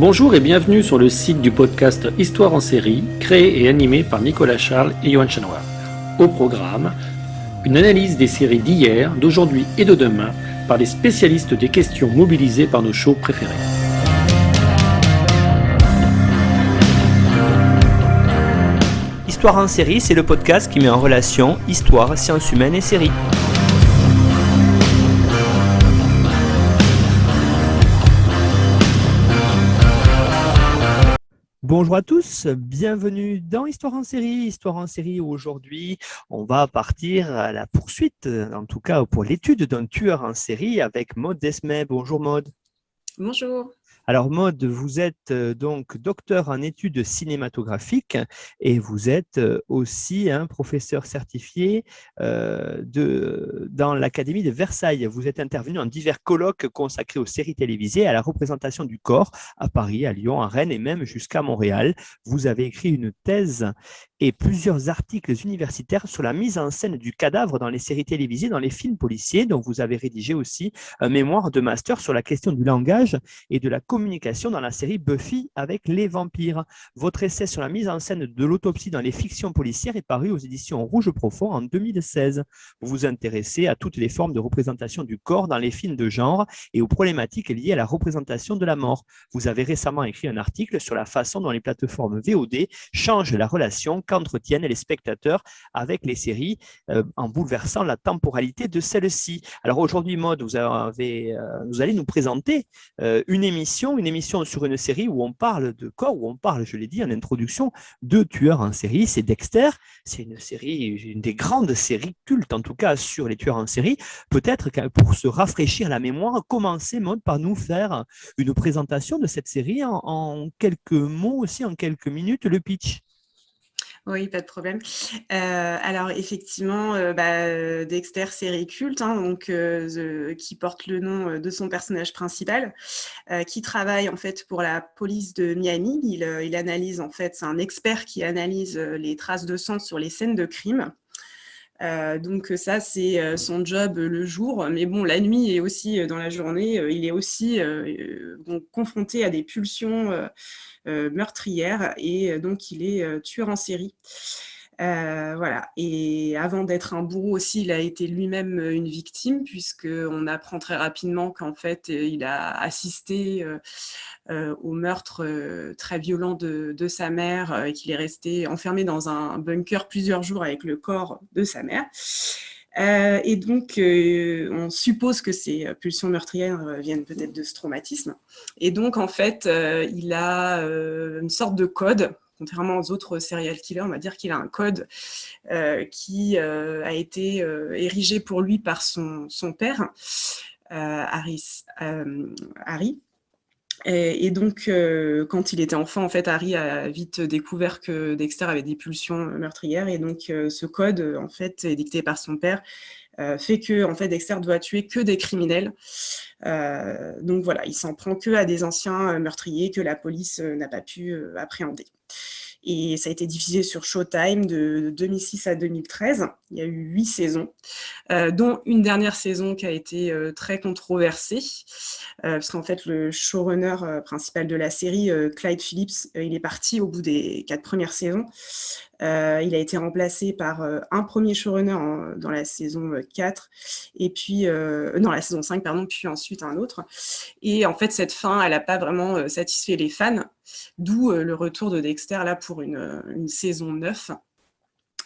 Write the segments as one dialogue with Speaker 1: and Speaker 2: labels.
Speaker 1: Bonjour et bienvenue sur le site du podcast Histoire en série, créé et animé par Nicolas Charles et Johan Chanoir. Au programme, une analyse des séries d'hier, d'aujourd'hui et de demain par les spécialistes des questions mobilisées par nos shows préférés.
Speaker 2: Histoire en série, c'est le podcast qui met en relation histoire, sciences humaines et séries. Bonjour à tous, bienvenue dans Histoire en série. Histoire en série, aujourd'hui, on va partir à la poursuite, en tout cas pour l'étude d'un tueur en série avec Maud Desmet. Bonjour Maud.
Speaker 3: Bonjour.
Speaker 2: Alors Maud, vous êtes donc docteur en études cinématographiques et vous êtes aussi un professeur certifié dans l'Académie de Versailles. Vous êtes intervenu en divers colloques consacrés aux séries télévisées et à la représentation du corps à Paris, à Lyon, à Rennes et même jusqu'à Montréal. Vous avez écrit une thèse et plusieurs articles universitaires sur la mise en scène du cadavre dans les séries télévisées, dans les films policiers. Donc vous avez rédigé aussi un mémoire de master sur la question du langage et de la communication dans la série Buffy avec les vampires. Votre essai sur la mise en scène de l'autopsie dans les fictions policières est paru aux éditions Rouge Profond en 2016. Vous vous intéressez à toutes les formes de représentation du corps dans les films de genre et aux problématiques liées à la représentation de la mort. Vous avez récemment écrit un article sur la façon dont les plateformes VOD changent la relation qu'entretiennent les spectateurs avec les séries en bouleversant la temporalité de celles-ci. Alors aujourd'hui, Maud, vous allez nous présenter une émission sur une série où on parle de corps, où on parle, je l'ai dit en introduction, de tueurs en série. C'est Dexter, c'est une des grandes séries cultes, en tout cas sur les tueurs en série. Peut-être que pour se rafraîchir la mémoire, commencez, Maud, par nous faire une présentation de cette série en quelques mots aussi, en quelques minutes, le pitch.
Speaker 3: Oui, pas de problème. Alors effectivement, Dexter, série culte, donc qui porte le nom de son personnage principal, qui travaille en fait pour la police de Miami. Il analyse en fait, c'est un expert qui analyse les traces de sang sur les scènes de crime. Donc ça, c'est son job le jour, mais bon, la nuit et aussi dans la journée, il est aussi confronté à des pulsions meurtrières et donc il est tueur en série. Voilà. Et avant d'être un bourreau aussi, il a été lui-même une victime, puisqu'on apprend très rapidement qu'en fait, il a assisté au meurtre très violent de sa mère et qu'il est resté enfermé dans un bunker plusieurs jours avec le corps de sa mère. Et donc, on suppose que ces pulsions meurtrières viennent peut-être de ce traumatisme. Et donc, en fait, il a une sorte de code. Contrairement aux autres serial killers, on va dire qu'il a un code qui a été érigé pour lui par son père, Harry. Et donc, quand il était enfant, en fait, Harry a vite découvert que Dexter avait des pulsions meurtrières. Et donc, ce code, en fait, est dicté par son père, fait que, en fait, Dexter doit tuer que des criminels. Donc voilà, il s'en prend que à des anciens meurtriers que la police n'a pas pu appréhender. Et ça a été diffusé sur Showtime de 2006 à 2013. Il y a eu 8 saisons, dont une dernière saison qui a été très controversée, parce qu'en fait, le showrunner principal de la série, Clyde Phillips, il est parti au bout des 4 premières saisons. Il a été remplacé par un premier showrunner dans la saison 4, et puis dans la saison 5, pardon, puis ensuite un autre. Et en fait, cette fin, elle n'a pas vraiment satisfait les fans, d'où le retour de Dexter là pour une saison 9.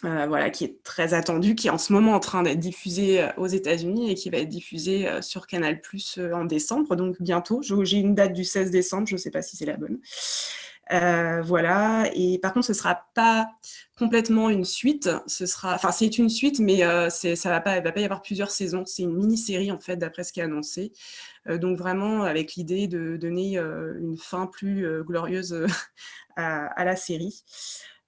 Speaker 3: Voilà, qui est très attendue, qui est en ce moment en train d'être diffusée aux États-Unis et qui va être diffusée sur Canal+ en décembre, donc bientôt. J'ai une date du 16 décembre, je ne sais pas si c'est la bonne. Voilà, et par contre, ce ne sera pas complètement une suite. C'est une suite, mais ça va pas y avoir plusieurs saisons. C'est une mini-série, en fait, d'après ce qui est annoncé. Donc vraiment, avec l'idée de donner une fin plus glorieuse à la série.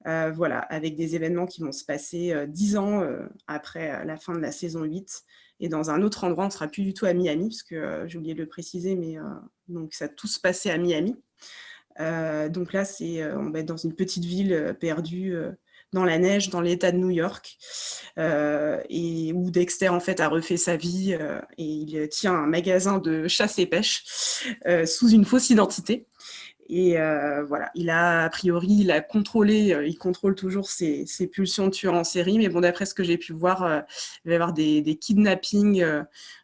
Speaker 3: Voilà, avec des événements qui vont se passer 10 ans après la fin de la saison 8, et dans un autre endroit. On ne sera plus du tout à Miami, parce que j'ai oublié de le préciser, mais donc ça a tout se passé à Miami. Donc là, on va être dans une petite ville perdue dans la neige, dans l'État de New York, et où Dexter en fait a refait sa vie, et il tient un magasin de chasse et pêche sous une fausse identité. Et voilà, a priori, il contrôle toujours ses pulsions de tueur en série, mais bon, d'après ce que j'ai pu voir, il va y avoir des kidnappings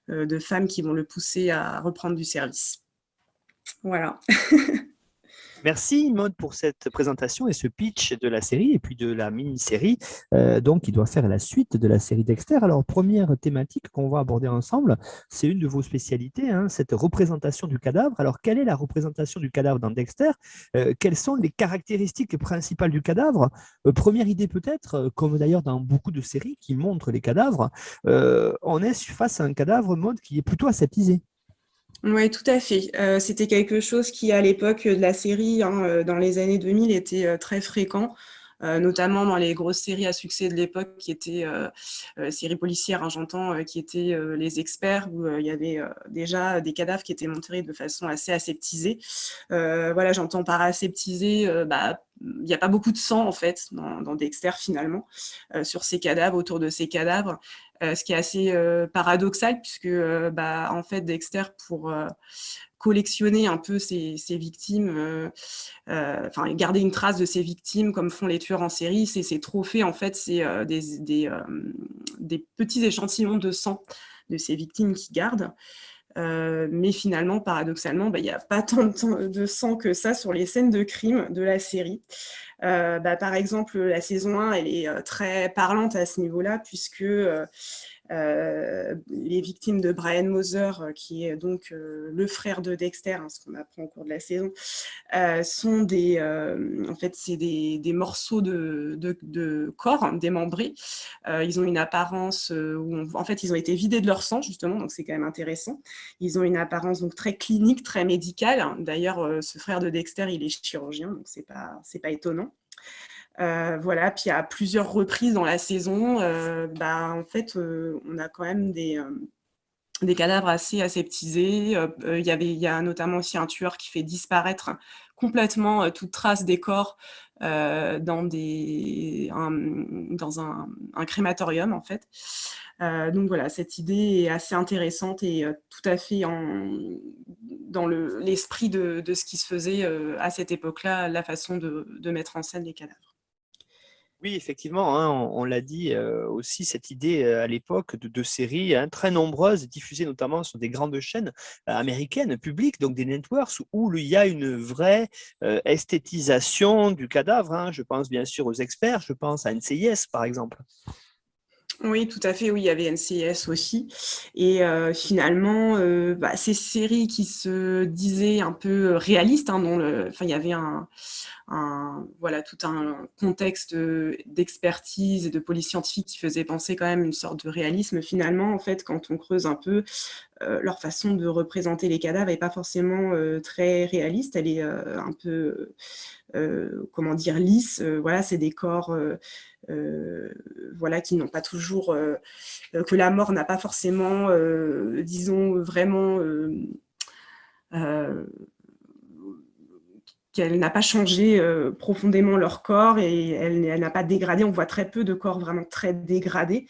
Speaker 3: de femmes qui vont le pousser à reprendre du service. Voilà.
Speaker 2: Merci Maud pour cette présentation et ce pitch de la série et puis de la mini-série donc qui doit faire la suite de la série Dexter. Alors, première thématique qu'on va aborder ensemble, c'est une de vos spécialités, hein, cette représentation du cadavre. Alors, quelle est la représentation du cadavre dans Dexter? Quelles sont les caractéristiques principales du cadavre? Première idée peut-être, comme d'ailleurs dans beaucoup de séries qui montrent les cadavres, on est face à un cadavre, Maud, qui est plutôt aseptisé.
Speaker 3: Oui, tout à fait. C'était quelque chose qui, à l'époque de la série, dans les années 2000, était très fréquent, notamment dans les grosses séries à succès de l'époque qui étaient séries policières, hein, j'entends, qui étaient Les Experts, où il y avait déjà des cadavres qui étaient montrés de façon assez aseptisée. Voilà, j'entends par aseptisé, il n'y a pas beaucoup de sang en fait dans Dexter finalement, sur ces cadavres, autour de ces cadavres. Ce qui est assez paradoxal puisque en fait Dexter, pour collectionner un peu ses victimes, garder une trace de ses victimes comme font les tueurs en série, ses trophées en fait, c'est des petits échantillons de sang de ces victimes qu'ils gardent. Mais finalement, paradoxalement, il n'y a pas tant de sang que ça sur les scènes de crime de la série. Par exemple, la saison 1, elle est très parlante à ce niveau-là, puisque les victimes de Brian Moser, qui est donc le frère de Dexter, hein, ce qu'on apprend au cours de la saison, sont en fait, c'est des morceaux de corps démembrés. Ils ont une apparence en fait, ils ont été vidés de leur sang, justement, donc c'est quand même intéressant. Ils ont une apparence donc très clinique, très médicale. D'ailleurs, ce frère de Dexter, il est chirurgien, donc c'est pas étonnant. Voilà, puis à plusieurs reprises dans la saison, en fait, on a quand même des cadavres assez aseptisés. Il y a notamment aussi un tueur qui fait disparaître complètement toute trace des corps dans un crématorium, en fait. Donc voilà, cette idée est assez intéressante et tout à fait dans l'esprit de ce qui se faisait à cette époque-là, la façon de mettre en scène les cadavres.
Speaker 2: Oui, effectivement, hein, on l'a dit aussi, cette idée à l'époque de séries très nombreuses, diffusées notamment sur des grandes chaînes américaines, publiques, donc des networks, où il y a une vraie esthétisation du cadavre. Hein. Je pense bien sûr aux Experts, je pense à NCIS par exemple.
Speaker 3: Oui, tout à fait, oui, il y avait NCIS aussi. Et finalement, ces séries qui se disaient un peu réalistes, hein, il y avait voilà, tout un contexte d'expertise et de police scientifique qui faisait penser quand même une sorte de réalisme. Finalement, en fait, quand on creuse un peu, leur façon de représenter les cadavres n'est pas forcément très réaliste. Elle est un peu, comment dire, lisse. Voilà, c'est des corps voilà, qui n'ont pas toujours, que la mort n'a pas forcément, disons, vraiment, qu'elle n'a pas changé profondément leur corps et elle n'a pas dégradé. On voit très peu de corps vraiment très dégradés.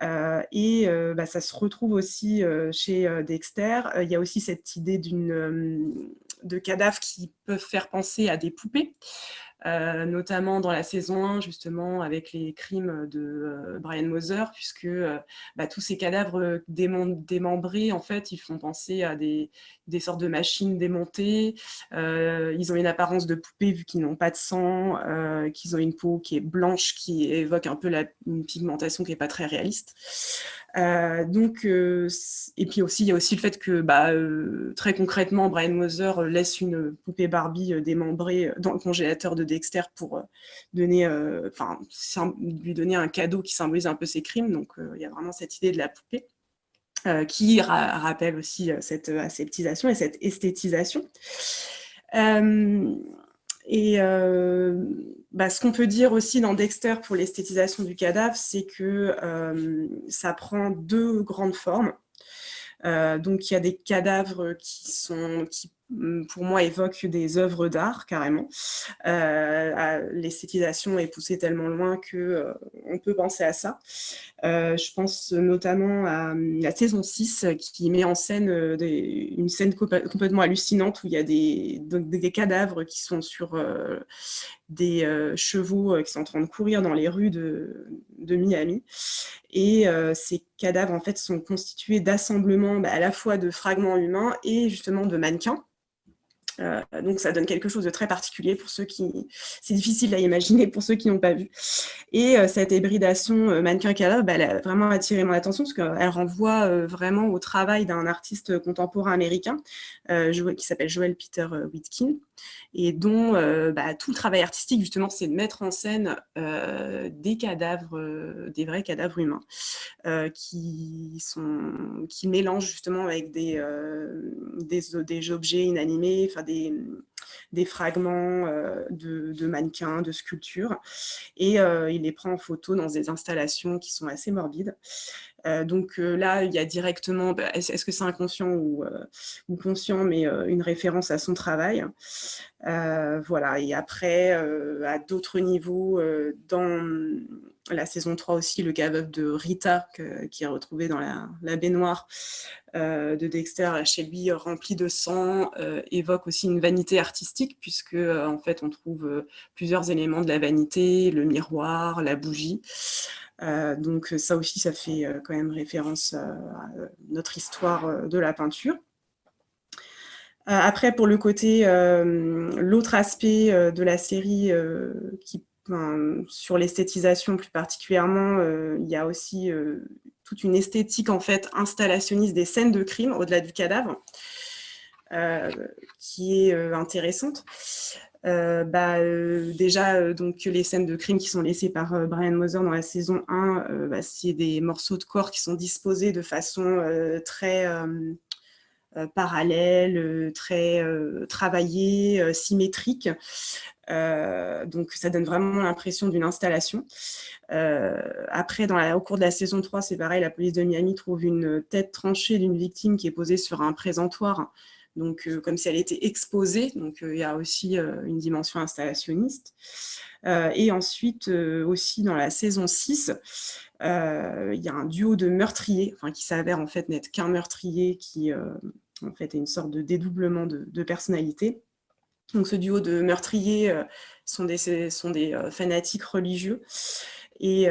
Speaker 3: Et ça se retrouve aussi chez Dexter. Il y a aussi cette idée de cadavres qui peuvent faire penser à des poupées. Notamment dans la saison 1, justement, avec les crimes de Brian Moser, puisque tous ces cadavres démembrés, en fait, ils font penser à des sortes de machines démontées. Ils ont une apparence de poupée, vu qu'ils n'ont pas de sang, qu'ils ont une peau qui est blanche, qui évoque un peu une pigmentation qui n'est pas très réaliste. Et puis aussi, il y a aussi le fait que très concrètement, Brian Moser laisse une poupée Barbie démembrée dans le congélateur de Dexter pour lui donner un cadeau qui symbolise un peu ses crimes. Donc il y a vraiment cette idée de la poupée qui rappelle aussi cette aseptisation et cette esthétisation. Ce qu'on peut dire aussi dans Dexter pour l'esthétisation du cadavre, c'est que ça prend deux grandes formes. Donc, il y a des cadavres qui pour moi, évoque des œuvres d'art, carrément. L'esthétisation est poussée tellement loin qu'on peut penser à ça. Je pense notamment à la saison 6 qui met en scène une scène complètement hallucinante où il y a des cadavres qui sont sur des chevaux qui sont en train de courir dans les rues de Miami. Et ces cadavres, en fait, sont constitués d'assemblements à la fois de fragments humains et justement de mannequins. Donc ça donne quelque chose de très particulier pour ceux qui... C'est difficile à imaginer pour ceux qui n'ont pas vu. Et cette hybridation mannequin-cadavre, elle a vraiment attiré mon attention parce qu'elle renvoie vraiment au travail d'un artiste contemporain américain qui s'appelle Joel Peter Witkin et dont tout le travail artistique, justement, c'est de mettre en scène des cadavres, des vrais cadavres humains qui mélangent justement avec des objets inanimés, enfin des fragments de mannequins, de sculptures, et il les prend en photo dans des installations qui sont assez morbides. Donc là, il y a directement, est-ce que c'est inconscient ou conscient, mais une référence à son travail. Voilà, et après, à d'autres niveaux, dans la saison 3 aussi, le cadavre de Rita, qui est retrouvé dans la baignoire de Dexter chez lui, rempli de sang, évoque aussi une vanité artistique, puisque en fait, on trouve plusieurs éléments de la vanité, le miroir, la bougie. Donc ça aussi, ça fait quand même référence à notre histoire de la peinture. Après, pour le côté, l'autre aspect de la série sur l'esthétisation plus particulièrement, il y a aussi toute une esthétique en fait installationniste des scènes de crime au-delà du cadavre, qui est intéressante. Déjà, donc, les scènes de crime qui sont laissées par Brian Mother dans la saison 1, c'est des morceaux de corps qui sont disposés de façon très parallèle, très travaillée, symétrique. Donc ça donne vraiment l'impression d'une installation. Après, au cours de la saison 3, c'est pareil, la police de Miami trouve une tête tranchée d'une victime qui est posée sur un présentoir, donc comme si elle était exposée. Donc il y a aussi une dimension installationniste. Et ensuite, aussi dans la saison 6, il y a un duo de meurtriers, qui s'avère en fait n'être qu'un meurtrier qui en fait est une sorte de dédoublement de personnalité. Donc ce duo de meurtriers sont des fanatiques religieux, et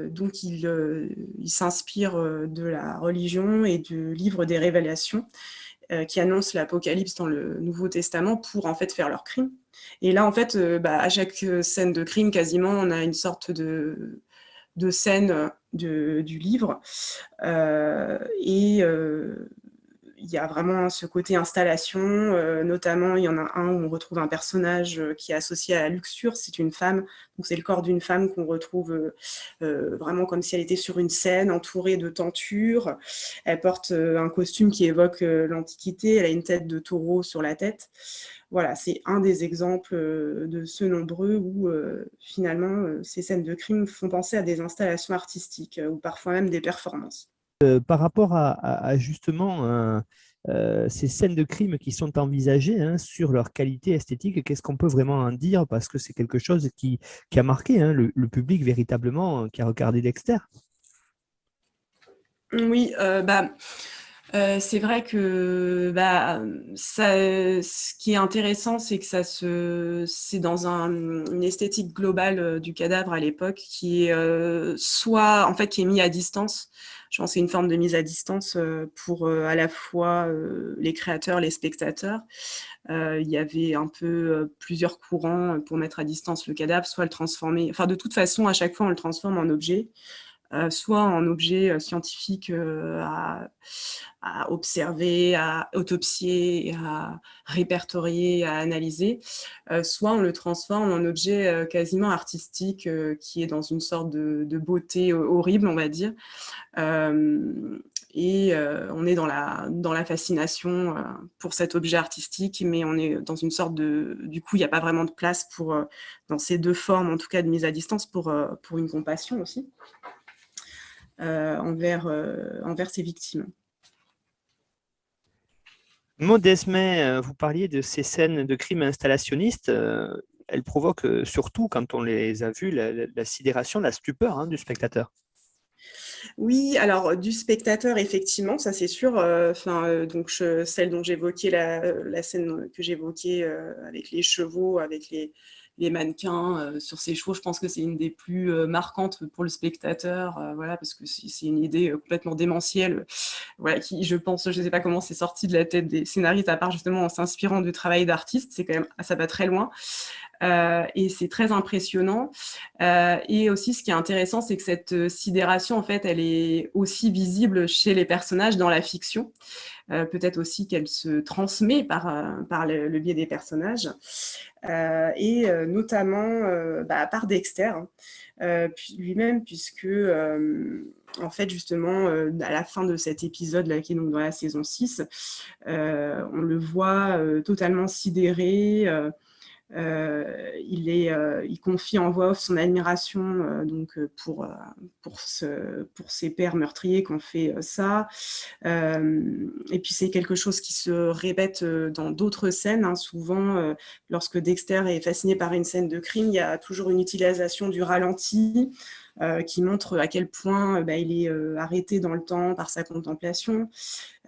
Speaker 3: donc ils s'inspirent de la religion et du livre des Révélations qui annonce l'Apocalypse dans le Nouveau Testament pour en fait faire leur crime. Et là en fait, à chaque scène de crime quasiment, on a une sorte de scène du livre, et il y a vraiment ce côté installation, notamment il y en a un où on retrouve un personnage qui est associé à la luxure, c'est une femme, donc c'est le corps d'une femme qu'on retrouve vraiment comme si elle était sur une scène entourée de tentures. Elle porte un costume qui évoque l'Antiquité, elle a une tête de taureau sur la tête. Voilà, c'est un des exemples de ceux nombreux où finalement ces scènes de crime font penser à des installations artistiques ou parfois même des performances.
Speaker 2: Par rapport à justement ces scènes de crime qui sont envisagées sur leur qualité esthétique, qu'est-ce qu'on peut vraiment en dire? Parce que c'est quelque chose qui a marqué le public véritablement qui a regardé Dexter.
Speaker 3: Oui, c'est vrai que ce qui est intéressant, c'est que c'est dans une esthétique globale du cadavre à l'époque qui est soit en fait qui est mis à distance. Je pense que c'est une forme de mise à distance pour à la fois les créateurs, les spectateurs. Il y avait un peu plusieurs courants pour mettre à distance le cadavre, soit le transformer. Enfin, de toute façon, à chaque fois, on le transforme en objet. Soit en objet scientifique à observer, à autopsier, à répertorier, à analyser, soit on le transforme en objet quasiment artistique qui est dans une sorte de beauté horrible, on va dire. Et on est dans la fascination pour cet objet artistique, mais on est dans une sorte du coup, il n'y a pas vraiment de place dans ces deux formes, en tout cas de mise à distance, pour une compassion aussi. Envers ses victimes.
Speaker 2: Maud Esmet, vous parliez de ces scènes de crime installationniste. Elles provoquent surtout, quand on les a vues, la sidération, la stupeur du spectateur.
Speaker 3: Oui, alors du spectateur, effectivement, ça c'est sûr. Donc celle dont j'évoquais la scène que j'évoquais avec les chevaux, avec les mannequins sur ces chevaux, je pense que c'est une des plus marquantes pour le spectateur, voilà, parce que c'est une idée complètement démentielle, voilà, qui, je pense, je ne sais pas comment c'est sorti de la tête des scénaristes, à part justement en s'inspirant du travail d'artistes, c'est quand même, ça va très loin. Et c'est très impressionnant. Et aussi, ce qui est intéressant, c'est que cette sidération, en fait, elle est aussi visible chez les personnages dans la fiction. Peut-être aussi qu'elle se transmet par le biais des personnages. Et notamment par Dexter, lui-même, puisque en fait, justement, à la fin de cet épisode-là, qui est donc dans la saison 6, on le voit totalement sidéré. Il confie en voix off son admiration pour ces pères meurtriers qui ont fait ça. Et puis c'est quelque chose qui se répète dans d'autres scènes. Souvent, lorsque Dexter est fasciné par une scène de crime, il y a toujours une utilisation du ralenti qui montre à quel point il est arrêté dans le temps par sa contemplation.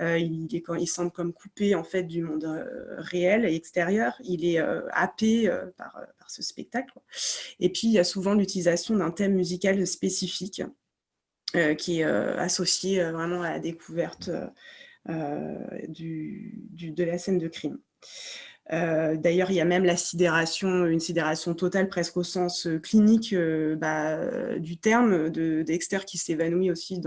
Speaker 3: Il semble comme coupé en fait du monde réel et extérieur. Il est happé par ce spectacle. Et puis il y a souvent l'utilisation d'un thème musical spécifique qui est associé vraiment à la découverte de la scène de crime. D'ailleurs, il y a même une sidération totale, presque au sens clinique du terme, de Dexter qui s'évanouit aussi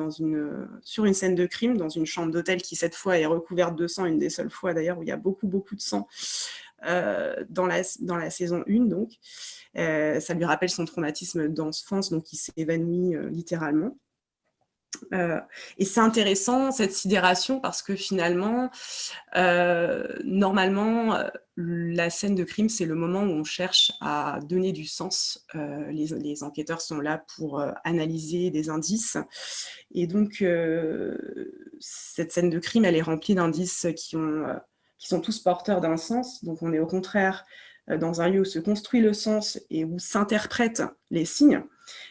Speaker 3: sur une scène de crime, dans une chambre d'hôtel qui, cette fois, est recouverte de sang, une des seules fois d'ailleurs où il y a beaucoup, beaucoup de sang dans la saison 1. Donc. Ça lui rappelle son traumatisme d'enfance, donc il s'évanouit littéralement. Et c'est intéressant cette sidération parce que finalement, normalement, la scène de crime, c'est le moment où on cherche à donner du sens. Les enquêteurs sont là pour analyser des indices. Et donc, cette scène de crime, elle est remplie d'indices qui sont tous porteurs d'un sens. Donc, on est au contraire dans un lieu où se construit le sens et où s'interprètent les signes.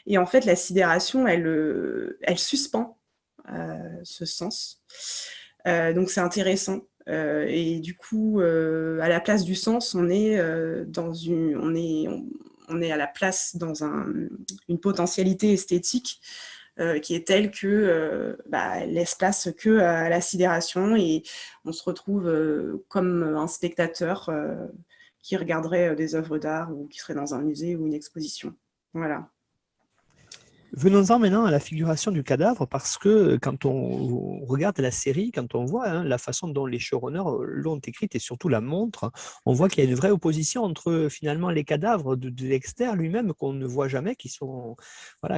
Speaker 3: Et en fait, la sidération, elle suspend ce sens. Donc, c'est intéressant. Et du coup, à la place du sens, on est à la place dans une potentialité esthétique qui est telle que elle laisse place que à la sidération et on se retrouve comme un spectateur qui regarderait des œuvres d'art ou qui serait dans un musée ou une exposition. Voilà.
Speaker 2: Venons-en maintenant à la figuration du cadavre, parce que quand on regarde la série, quand on voit la façon dont les showrunners l'ont écrite et surtout la montrent, on voit qu'il y a une vraie opposition entre finalement les cadavres de Dexter lui-même qu'on ne voit jamais, qui sont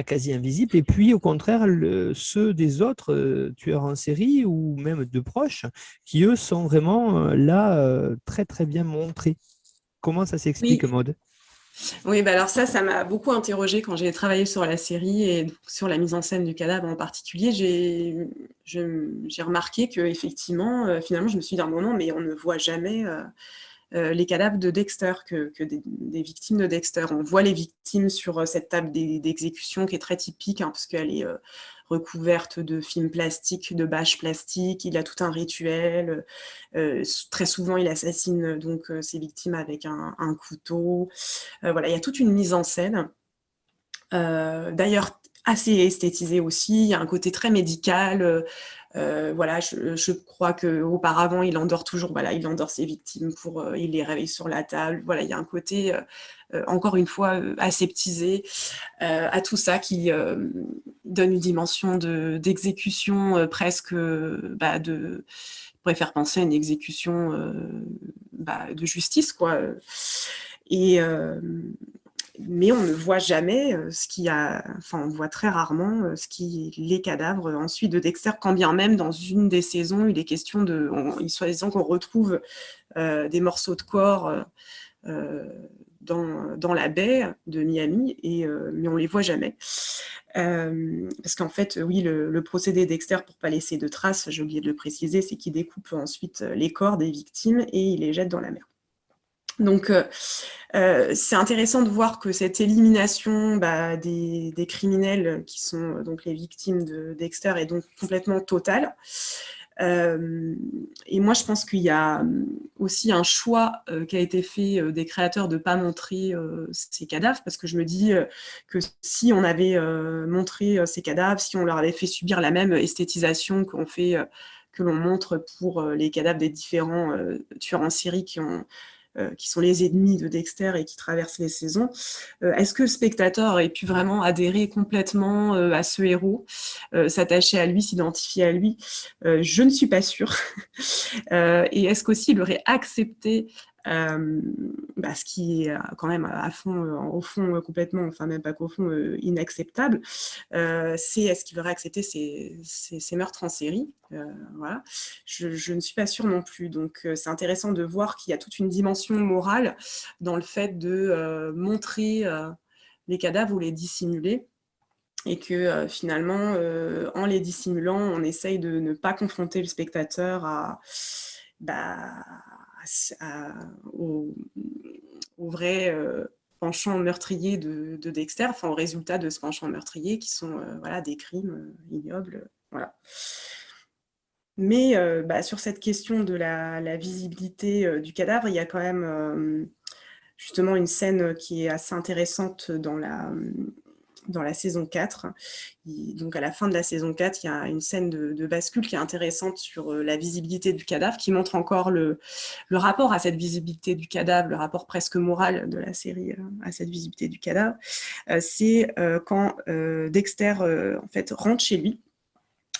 Speaker 2: quasi invisibles, et puis au contraire ceux des autres tueurs en série ou même de proches, qui eux sont vraiment là très très bien montrés. Comment ça s'explique,
Speaker 3: Oui.
Speaker 2: Maud ?
Speaker 3: Oui, alors ça m'a beaucoup interrogée quand j'ai travaillé sur la série et sur la mise en scène du cadavre en particulier. J'ai remarqué qu'effectivement, finalement, je me suis dit à un moment, mais on ne voit jamais les cadavres de Dexter, que des victimes de Dexter. On voit les victimes sur cette table d'exécution qui est très typique, parce qu'elle est recouverte de films plastiques, de bâches plastiques. Il a tout un rituel. Très souvent, il assassine donc ses victimes avec un couteau. Il y a toute une mise en scène. D'ailleurs, assez esthétisée aussi. Il y a un côté très médical. Je crois qu'auparavant, il endort toujours. Il endort ses victimes il les réveille sur la table. Il y a un côté, encore une fois, aseptisé à tout ça qui donne une dimension d'exécution presque on pourrait faire penser à une exécution de justice, quoi. Mais on ne voit jamais on voit très rarement les cadavres ensuite de Dexter, quand bien même dans une des saisons, il est question il soit disant qu'on retrouve des morceaux de corps dans la baie de Miami, mais on ne les voit jamais. Parce qu'en fait, oui, le procédé Dexter, pour ne pas laisser de traces, j'ai oublié de le préciser, c'est qu'il découpe ensuite les corps des victimes et il les jette dans la mer. Donc, c'est intéressant de voir que cette élimination des criminels qui sont donc les victimes de Dexter est donc complètement totale. Et moi, je pense qu'il y a aussi un choix qui a été fait des créateurs de ne pas montrer ces cadavres, parce que je me dis que si on avait montré ces cadavres, si on leur avait fait subir la même esthétisation que l'on montre pour les cadavres des différents tueurs en série qui sont les ennemis de Dexter et qui traversent les saisons. Est-ce que le spectateur aurait pu vraiment adhérer complètement à ce héros, s'attacher à lui, s'identifier à lui? Je ne suis pas sûre. Et est-ce qu'aussi il aurait accepté ce qui est quand même au fond complètement, enfin même pas qu'au fond, inacceptable, c'est est-ce qu'il aurait accepté ces meurtres en série? Voilà. Je ne suis pas sûre non plus. Donc c'est intéressant de voir qu'il y a toute une dimension morale dans le fait de montrer les cadavres ou les dissimuler. Et que finalement, en les dissimulant, on essaye de ne pas confronter le spectateur au vrai penchant meurtrier de Dexter, enfin au résultat de ce penchant meurtrier qui sont des crimes ignobles. Voilà. Mais sur cette question de la visibilité du cadavre, il y a quand même justement une scène qui est assez intéressante dans la saison 4. Donc à la fin de la saison 4, il y a une scène de bascule qui est intéressante sur la visibilité du cadavre, qui montre encore le rapport à cette visibilité du cadavre, le rapport presque moral de la série à cette visibilité du cadavre. C'est quand Dexter en fait rentre chez lui.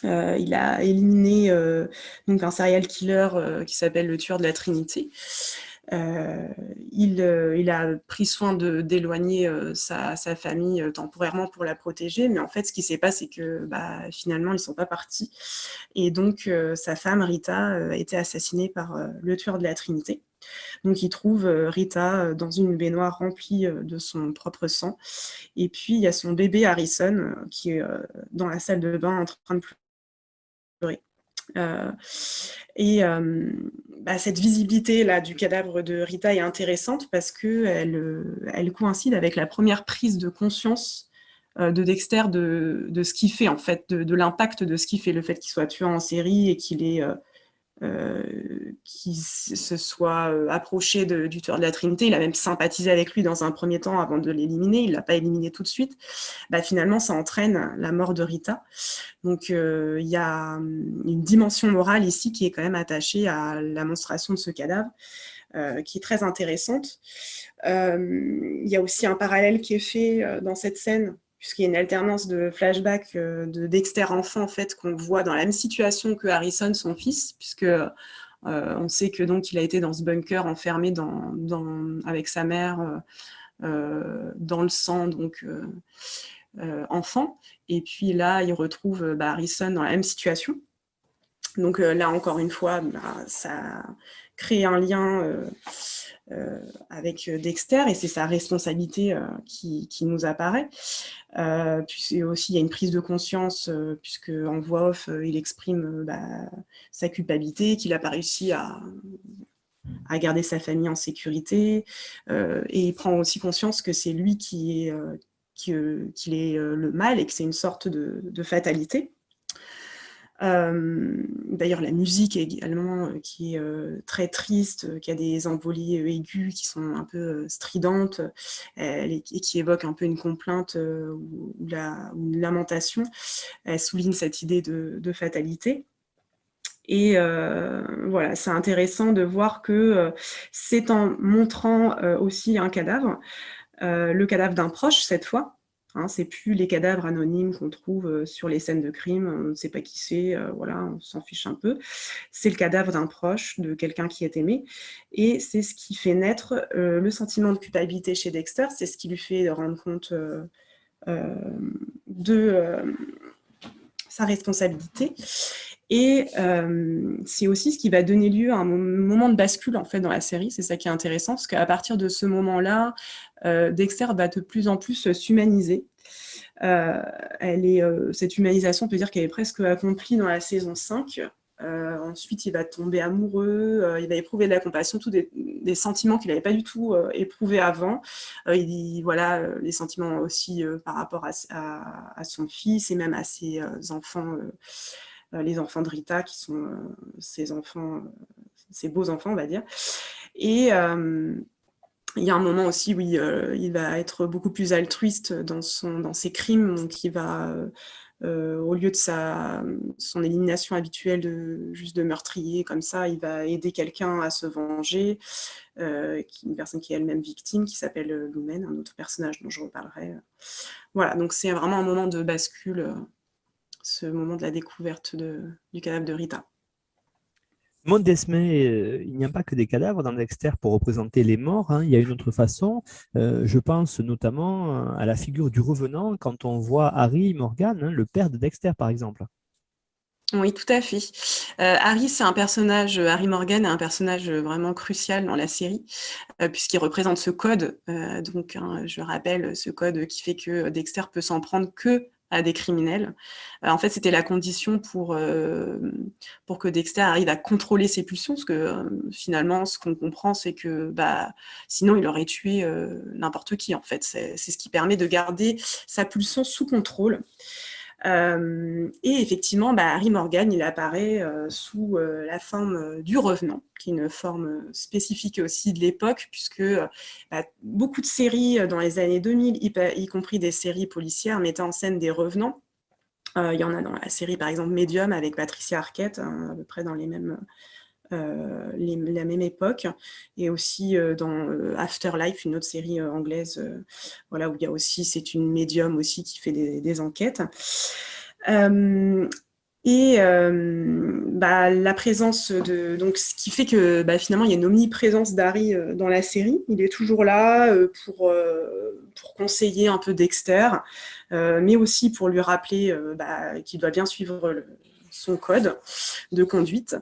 Speaker 3: Il a éliminé donc un serial killer qui s'appelle le tueur de la Trinité. Il a pris soin d'éloigner sa famille temporairement pour la protéger, mais en fait, ce qui s'est passé, c'est que finalement, ils ne sont pas partis. Et donc, sa femme, Rita, a été assassinée par le tueur de la Trinité. Donc, il trouve Rita dans une baignoire remplie de son propre sang. Et puis, il y a son bébé Harrison qui est dans la salle de bain en train de pleurer. Cette visibilité là du cadavre de Rita est intéressante parce que elle coïncide avec la première prise de conscience de Dexter de ce qu'il fait en fait, de l'impact de ce qu'il fait, le fait qu'il soit tueur en série et qu'il se soit approché du tueur de la Trinité. Il a même sympathisé avec lui dans un premier temps avant de l'éliminer. Il ne l'a pas éliminé tout de suite. Finalement, ça entraîne la mort de Rita. Donc, il y a une dimension morale ici qui est quand même attachée à la monstration de ce cadavre, qui est très intéressante. Il y a aussi un parallèle qui est fait dans cette scène, puisqu'il y a une alternance de flashbacks de Dexter enfant, en fait, qu'on voit dans la même situation que Harrison, son fils, puisque on sait que donc il a été dans ce bunker enfermé avec sa mère dans le sang, donc enfant. Et puis là, il retrouve Harrison dans la même situation. Donc là, encore une fois, ça crée un lien avec Dexter, et c'est sa responsabilité qui nous apparaît. Puis aussi, il y a une prise de conscience, puisque en voix off, il exprime sa culpabilité, qu'il n'a pas réussi à garder sa famille en sécurité, et il prend aussi conscience que c'est lui qu'il est le mal et que c'est une sorte de fatalité. D'ailleurs, la musique également, qui est très triste, qui a des embolies aiguës qui sont un peu stridentes, et qui évoque un peu une complainte ou une lamentation. Elle souligne cette idée de fatalité. Et voilà, c'est intéressant de voir que c'est en montrant aussi un cadavre, le cadavre d'un proche cette fois. C'est plus les cadavres anonymes qu'on trouve sur les scènes de crime, on ne sait pas qui c'est, voilà, on s'en fiche un peu. C'est le cadavre d'un proche, de quelqu'un qui est aimé, et c'est ce qui fait naître le sentiment de culpabilité chez Dexter, c'est ce qui lui fait rendre compte de sa responsabilité. Et c'est aussi ce qui va donner lieu à un moment de bascule en fait dans la série. C'est ça qui est intéressant, parce qu'à partir de ce moment-là, Dexter va de plus en plus s'humaniser. Cette humanisation, on peut dire qu'elle est presque accomplie dans la saison 5. Ensuite, il va tomber amoureux, il va éprouver de la compassion, tous des sentiments qu'il n'avait pas du tout éprouvés avant. Voilà, les sentiments aussi par rapport à son fils et même à ses enfants, les enfants de Rita, qui sont ses enfants, ses beaux enfants, on va dire. Et il y a un moment aussi où il va être beaucoup plus altruiste dans ses crimes, donc il va, au lieu de son élimination habituelle juste de meurtrier, comme ça, il va aider quelqu'un à se venger, une personne qui est elle-même victime, qui s'appelle Lumen, un autre personnage dont je reparlerai. Voilà, donc c'est vraiment un moment de bascule, ce moment de la découverte du cadavre de Rita.
Speaker 2: Monde Desmet, il n'y a pas que des cadavres dans Dexter pour représenter les morts, hein. Il y a une autre façon. Je pense notamment à la figure du revenant quand on voit Harry Morgan, hein, le père de Dexter, par exemple.
Speaker 3: Oui, tout à fait. Harry Morgan est un personnage vraiment crucial dans la série, puisqu'il représente ce code. Je rappelle, ce code qui fait que Dexter peut s'en prendre que à des criminels. En fait, c'était la condition pour que Dexter arrive à contrôler ses pulsions, parce que finalement, ce qu'on comprend, c'est que sinon, il aurait tué n'importe qui, en fait. C'est ce qui permet de garder sa pulsion sous contrôle. Et effectivement, Harry Morgan, il apparaît sous la forme du revenant, qui est une forme spécifique aussi de l'époque, puisque beaucoup de séries dans les années 2000, y compris des séries policières, mettaient en scène des revenants. Il y en a dans la série, par exemple, Medium, avec Patricia Arquette, hein, à peu près dans la même époque, et aussi dans Afterlife, une autre série anglaise, voilà, où il y a aussi, c'est une médium aussi qui fait des enquêtes. La présence donc ce qui fait que finalement il y a une omniprésence d'Harry dans la série. Il est toujours là pour conseiller un peu Dexter, mais aussi pour lui rappeler qu'il doit bien suivre son code de conduite,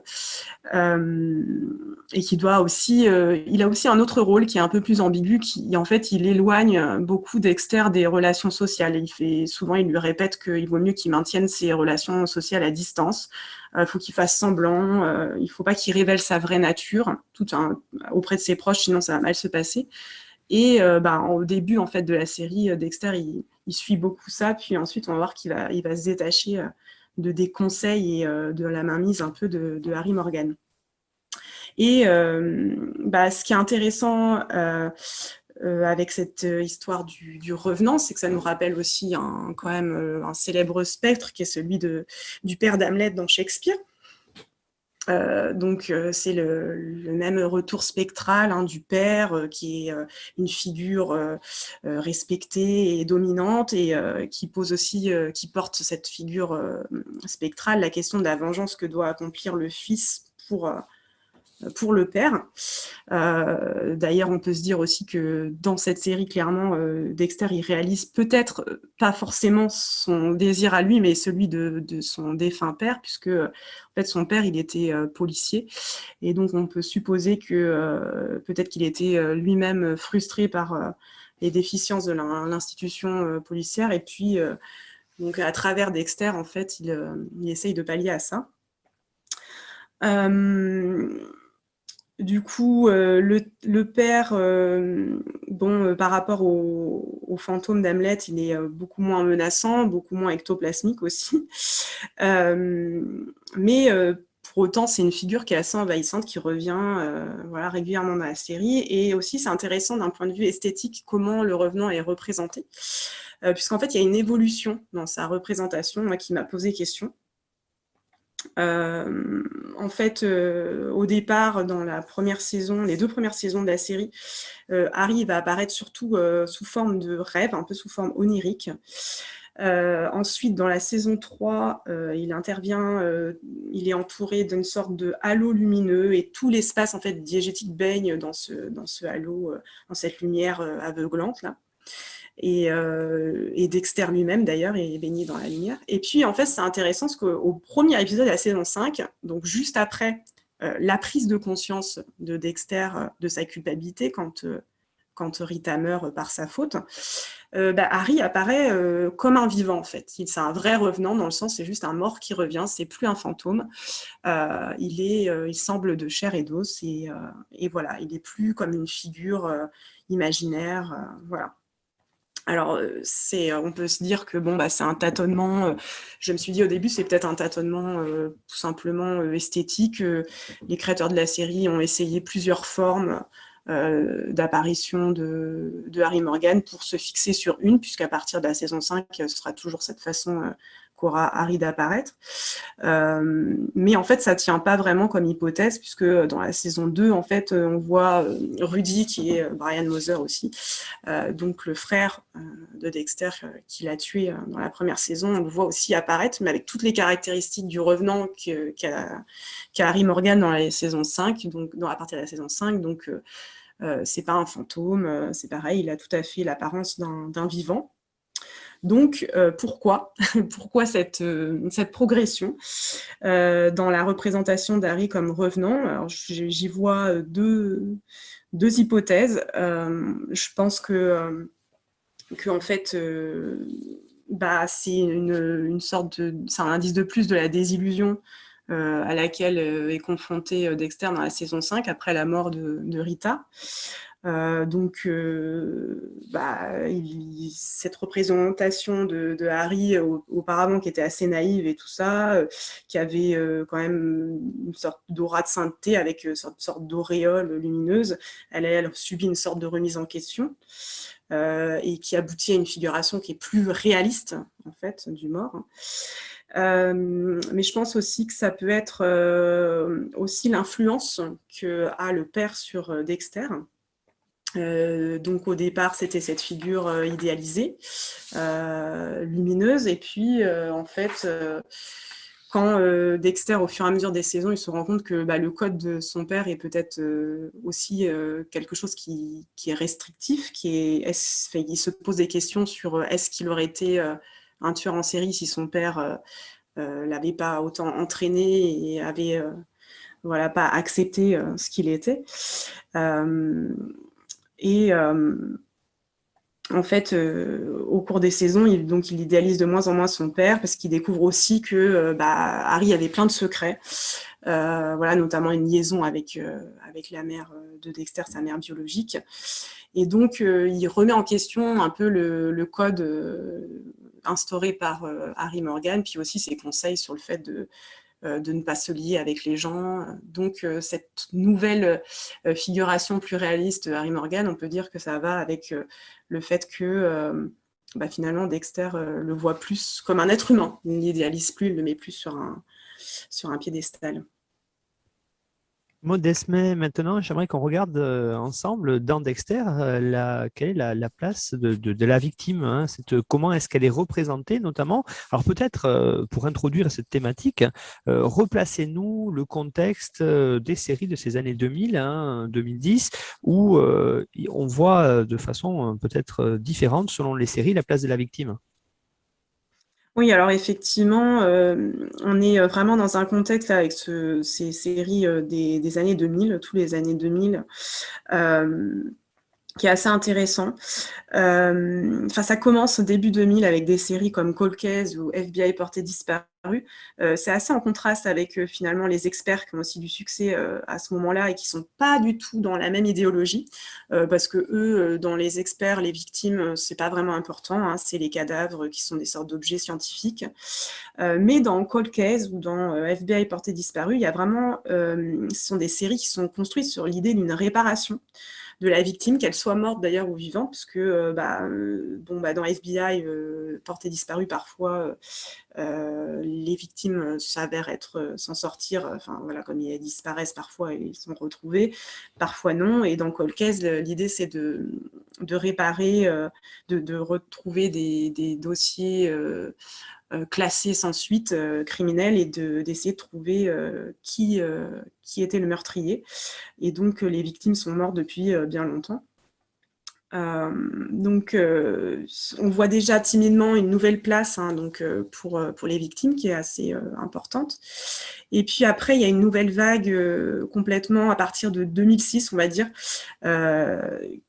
Speaker 3: et qui doit aussi, il a aussi un autre rôle qui est un peu plus ambigu, qui en fait il éloigne beaucoup Dexter des relations sociales. Souvent il lui répète qu'il vaut mieux qu'il maintienne ses relations sociales à distance. Faut qu'il fasse semblant, il faut pas qu'il révèle sa vraie nature auprès de ses proches, sinon ça va mal se passer. Et au début en fait de la série, Dexter il suit beaucoup ça, puis ensuite on va voir qu'il va se détacher des conseils et de la mainmise un peu de Harry Morgan. Et ce qui est intéressant avec cette histoire du revenant, c'est que ça nous rappelle aussi quand même un célèbre spectre qui est celui du père d'Hamlet dans Shakespeare. C'est le même retour spectral du père qui est une figure respectée et dominante, et qui porte cette figure spectrale, la question de la vengeance que doit accomplir le fils pour le père. D'ailleurs, on peut se dire aussi que dans cette série, clairement, Dexter, il réalise peut-être pas forcément son désir à lui, mais celui de son défunt père, puisque en fait, son père, il était policier. Et donc, on peut supposer que peut-être qu'il était lui-même frustré par les déficiences de l'institution policière. Et puis, donc, à travers Dexter, en fait, il essaye de pallier à ça. Du coup, le père, par rapport au fantôme d'Hamlet, il est beaucoup moins menaçant, beaucoup moins ectoplasmique aussi. Pour autant, c'est une figure qui est assez envahissante, qui revient régulièrement dans la série. Et aussi, c'est intéressant d'un point de vue esthétique comment le revenant est représenté. Puisqu'en fait, il y a une évolution dans sa représentation, moi, qui m'a posé question. En fait, au départ, dans la première saison, les 2 premières saisons de la série, Harry va apparaître surtout sous forme de rêve, un peu sous forme onirique. Ensuite, dans la saison 3, il intervient, il est entouré d'une sorte de halo lumineux, et tout l'espace en fait diégétique baigne dans ce halo, dans cette lumière aveuglante là. et Dexter lui-même d'ailleurs est baigné dans la lumière. Et puis en fait c'est intéressant parce qu'au premier épisode de la saison 5, donc juste après la prise de conscience de Dexter de sa culpabilité quand Rita meurt par sa faute, Harry apparaît comme un vivant en fait. C'est un vrai revenant dans le sens c'est juste un mort qui revient, c'est plus un fantôme. Il semble de chair et d'os et voilà, il est plus comme une figure imaginaire, voilà. Alors, on peut se dire que c'est un tâtonnement. Je me suis dit au début, c'est peut-être un tâtonnement tout simplement esthétique. Les créateurs de la série ont essayé plusieurs formes d'apparition de Harry Morgan pour se fixer sur une, puisqu'à partir de la saison 5, ce sera toujours cette façon qu'aura Harry d'apparaître. Mais en fait, ça ne tient pas vraiment comme hypothèse, puisque dans la saison 2, en fait, on voit Rudy, qui est Brian Moser aussi, donc le frère de Dexter qui l'a tué dans la première saison, on le voit aussi apparaître, mais avec toutes les caractéristiques du revenant qu'a Harry Morgan dans la saison 5, donc à partir de la saison 5, donc c'est pas un fantôme, c'est pareil, il a tout à fait l'apparence d'un vivant. Donc, pourquoi cette progression dans la représentation d'Harry comme revenant? Alors, j'y vois deux hypothèses. Je pense que en fait, c'est une sorte c'est un indice de plus de la désillusion à laquelle est confronté Dexter dans la saison 5 après la mort de Rita. Donc, cette représentation de Harry auparavant qui était assez naïve et tout ça, qui avait quand même une sorte d'aura de sainteté avec une sorte d'auréole lumineuse, elle subit une sorte de remise en question et qui aboutit à une figuration qui est plus réaliste en fait du mort. Mais je pense aussi que ça peut être aussi l'influence que a le père sur Dexter. Donc au départ c'était cette figure idéalisée, lumineuse, et puis en fait quand Dexter au fur et à mesure des saisons il se rend compte que le code de son père est peut-être aussi quelque chose qui est restrictif, il se pose des questions sur est-ce qu'il aurait été un tueur en série si son père l'avait pas autant entraîné et avait pas accepté ce qu'il était. Et en fait, au cours des saisons, il idéalise de moins en moins son père parce qu'il découvre aussi que Harry avait plein de secrets, notamment une liaison avec la mère de Dexter, sa mère biologique. Et donc, il remet en question un peu le code instauré par Harry Morgan, puis aussi ses conseils sur le fait de ne pas se lier avec les gens. Donc, cette nouvelle figuration plus réaliste de Harry Morgan, on peut dire que ça va avec le fait que finalement, Dexter le voit plus comme un être humain. Il ne l'idéalise plus, il le met plus sur un piédestal.
Speaker 2: Maud Desmet, maintenant, j'aimerais qu'on regarde ensemble dans Dexter quelle est la place de la victime, hein, comment est-ce qu'elle est représentée notamment. Alors peut-être pour introduire cette thématique, replacez-nous le contexte des séries de ces années 2000, 2010, où on voit de façon peut-être différente selon les séries la place de la victime.
Speaker 3: Oui, alors effectivement, on est vraiment dans un contexte avec ces séries des années 2000, tous les années 2000, qui est assez intéressant. Ça commence au début 2000 avec des séries comme Cold Case ou FBI porté disparu. C'est assez en contraste avec finalement les experts qui ont aussi du succès à ce moment-là et qui sont pas du tout dans la même idéologie, parce que eux, dans les experts, les victimes, c'est pas vraiment important, hein, c'est les cadavres qui sont des sortes d'objets scientifiques. Mais dans Cold Case ou dans FBI porté disparu, il y a vraiment, ce sont des séries qui sont construites sur l'idée d'une réparation de la victime, qu'elle soit morte d'ailleurs ou vivante, parce que dans FBI porté disparu, parfois les victimes s'avèrent s'en sortir, comme ils disparaissent parfois et ils sont retrouvés, parfois non. Et dans Cold Case, l'idée c'est de réparer, de retrouver des dossiers classés sans suite criminels et d'essayer de trouver qui était le meurtrier. Et donc les victimes sont mortes depuis bien longtemps. On voit déjà timidement une nouvelle place pour les victimes qui est assez importante. Et puis après, il y a une nouvelle vague complètement à partir de 2006, on va dire,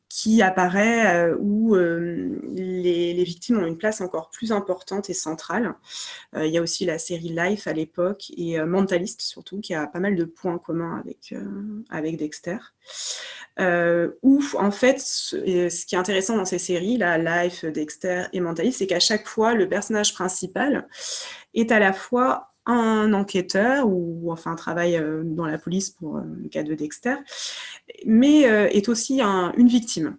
Speaker 3: qui apparaît où les victimes ont une place encore plus importante et centrale. Il y a aussi la série Life à l'époque et Mentalist surtout, qui a pas mal de points communs avec Dexter. Où en fait, ce qui est intéressant dans ces séries, là, Life, Dexter et Mentalist, c'est qu'à chaque fois, le personnage principal est à la fois un enquêteur ou enfin travaille dans la police pour le cas de Dexter, mais est aussi une victime.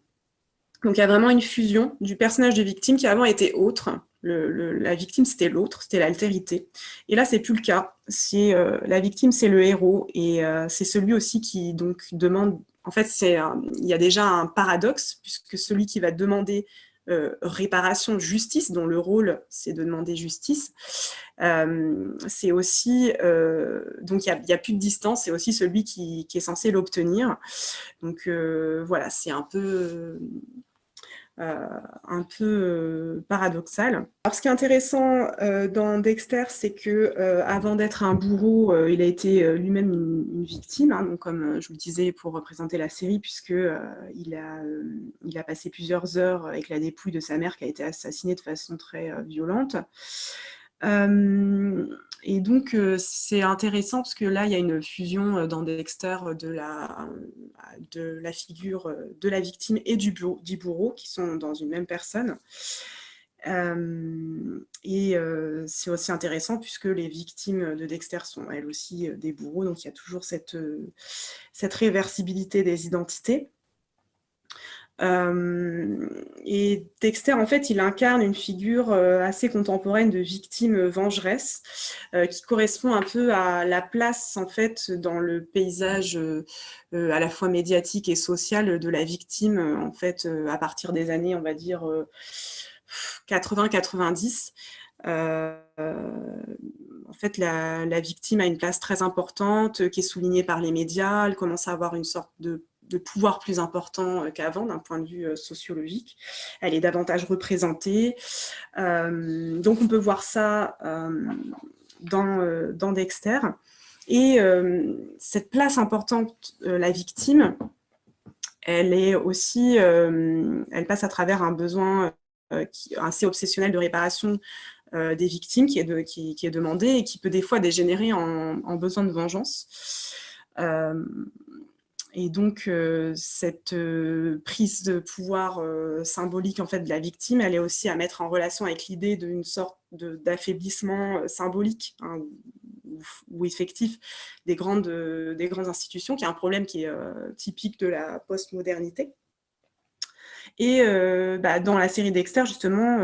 Speaker 3: Donc il y a vraiment une fusion du personnage de victime qui avant était autre. La victime, c'était l'autre, c'était l'altérité. Et là, c'est plus le cas. La victime, c'est le héros et c'est celui aussi qui donc demande. En fait, il y a déjà un paradoxe puisque celui qui va demander réparation, justice, dont le rôle c'est de demander justice, c'est aussi donc il y a plus de distance, c'est aussi celui qui est censé l'obtenir. Donc voilà, c'est un peu paradoxal. Alors, ce qui est intéressant dans Dexter, c'est que avant d'être un bourreau, il a été lui-même une victime, hein, donc comme je vous le disais pour représenter la série, puisque il a passé plusieurs heures avec la dépouille de sa mère qui a été assassinée de façon très violente. Et donc, c'est intéressant parce que là, il y a une fusion dans Dexter de la figure de la victime et du bourreau qui sont dans une même personne. C'est aussi intéressant puisque les victimes de Dexter sont elles aussi des bourreaux, donc il y a toujours cette réversibilité des identités. Et Dexter, en fait, il incarne une figure assez contemporaine de victime vengeresse qui correspond un peu à la place, en fait, dans le paysage à la fois médiatique et social de la victime, en fait, à partir des années, on va dire, 80-90. En fait, la victime a une place très importante qui est soulignée par les médias. Elle commence à avoir une sorte de pouvoir plus important qu'avant d'un point de vue sociologique. Elle est davantage représentée. Donc, on peut voir ça dans Dexter. Et cette place importante, la victime, elle est aussi, elle passe à travers un besoin assez obsessionnel de réparation des victimes qui est demandé et qui peut des fois dégénérer en besoin de vengeance. Et donc, cette prise de pouvoir symbolique en fait, de la victime, elle est aussi à mettre en relation avec l'idée d'une sorte d'affaiblissement symbolique hein, ou effectif des grandes institutions, qui est un problème qui est typique de la postmodernité. Et dans la série Dexter, justement,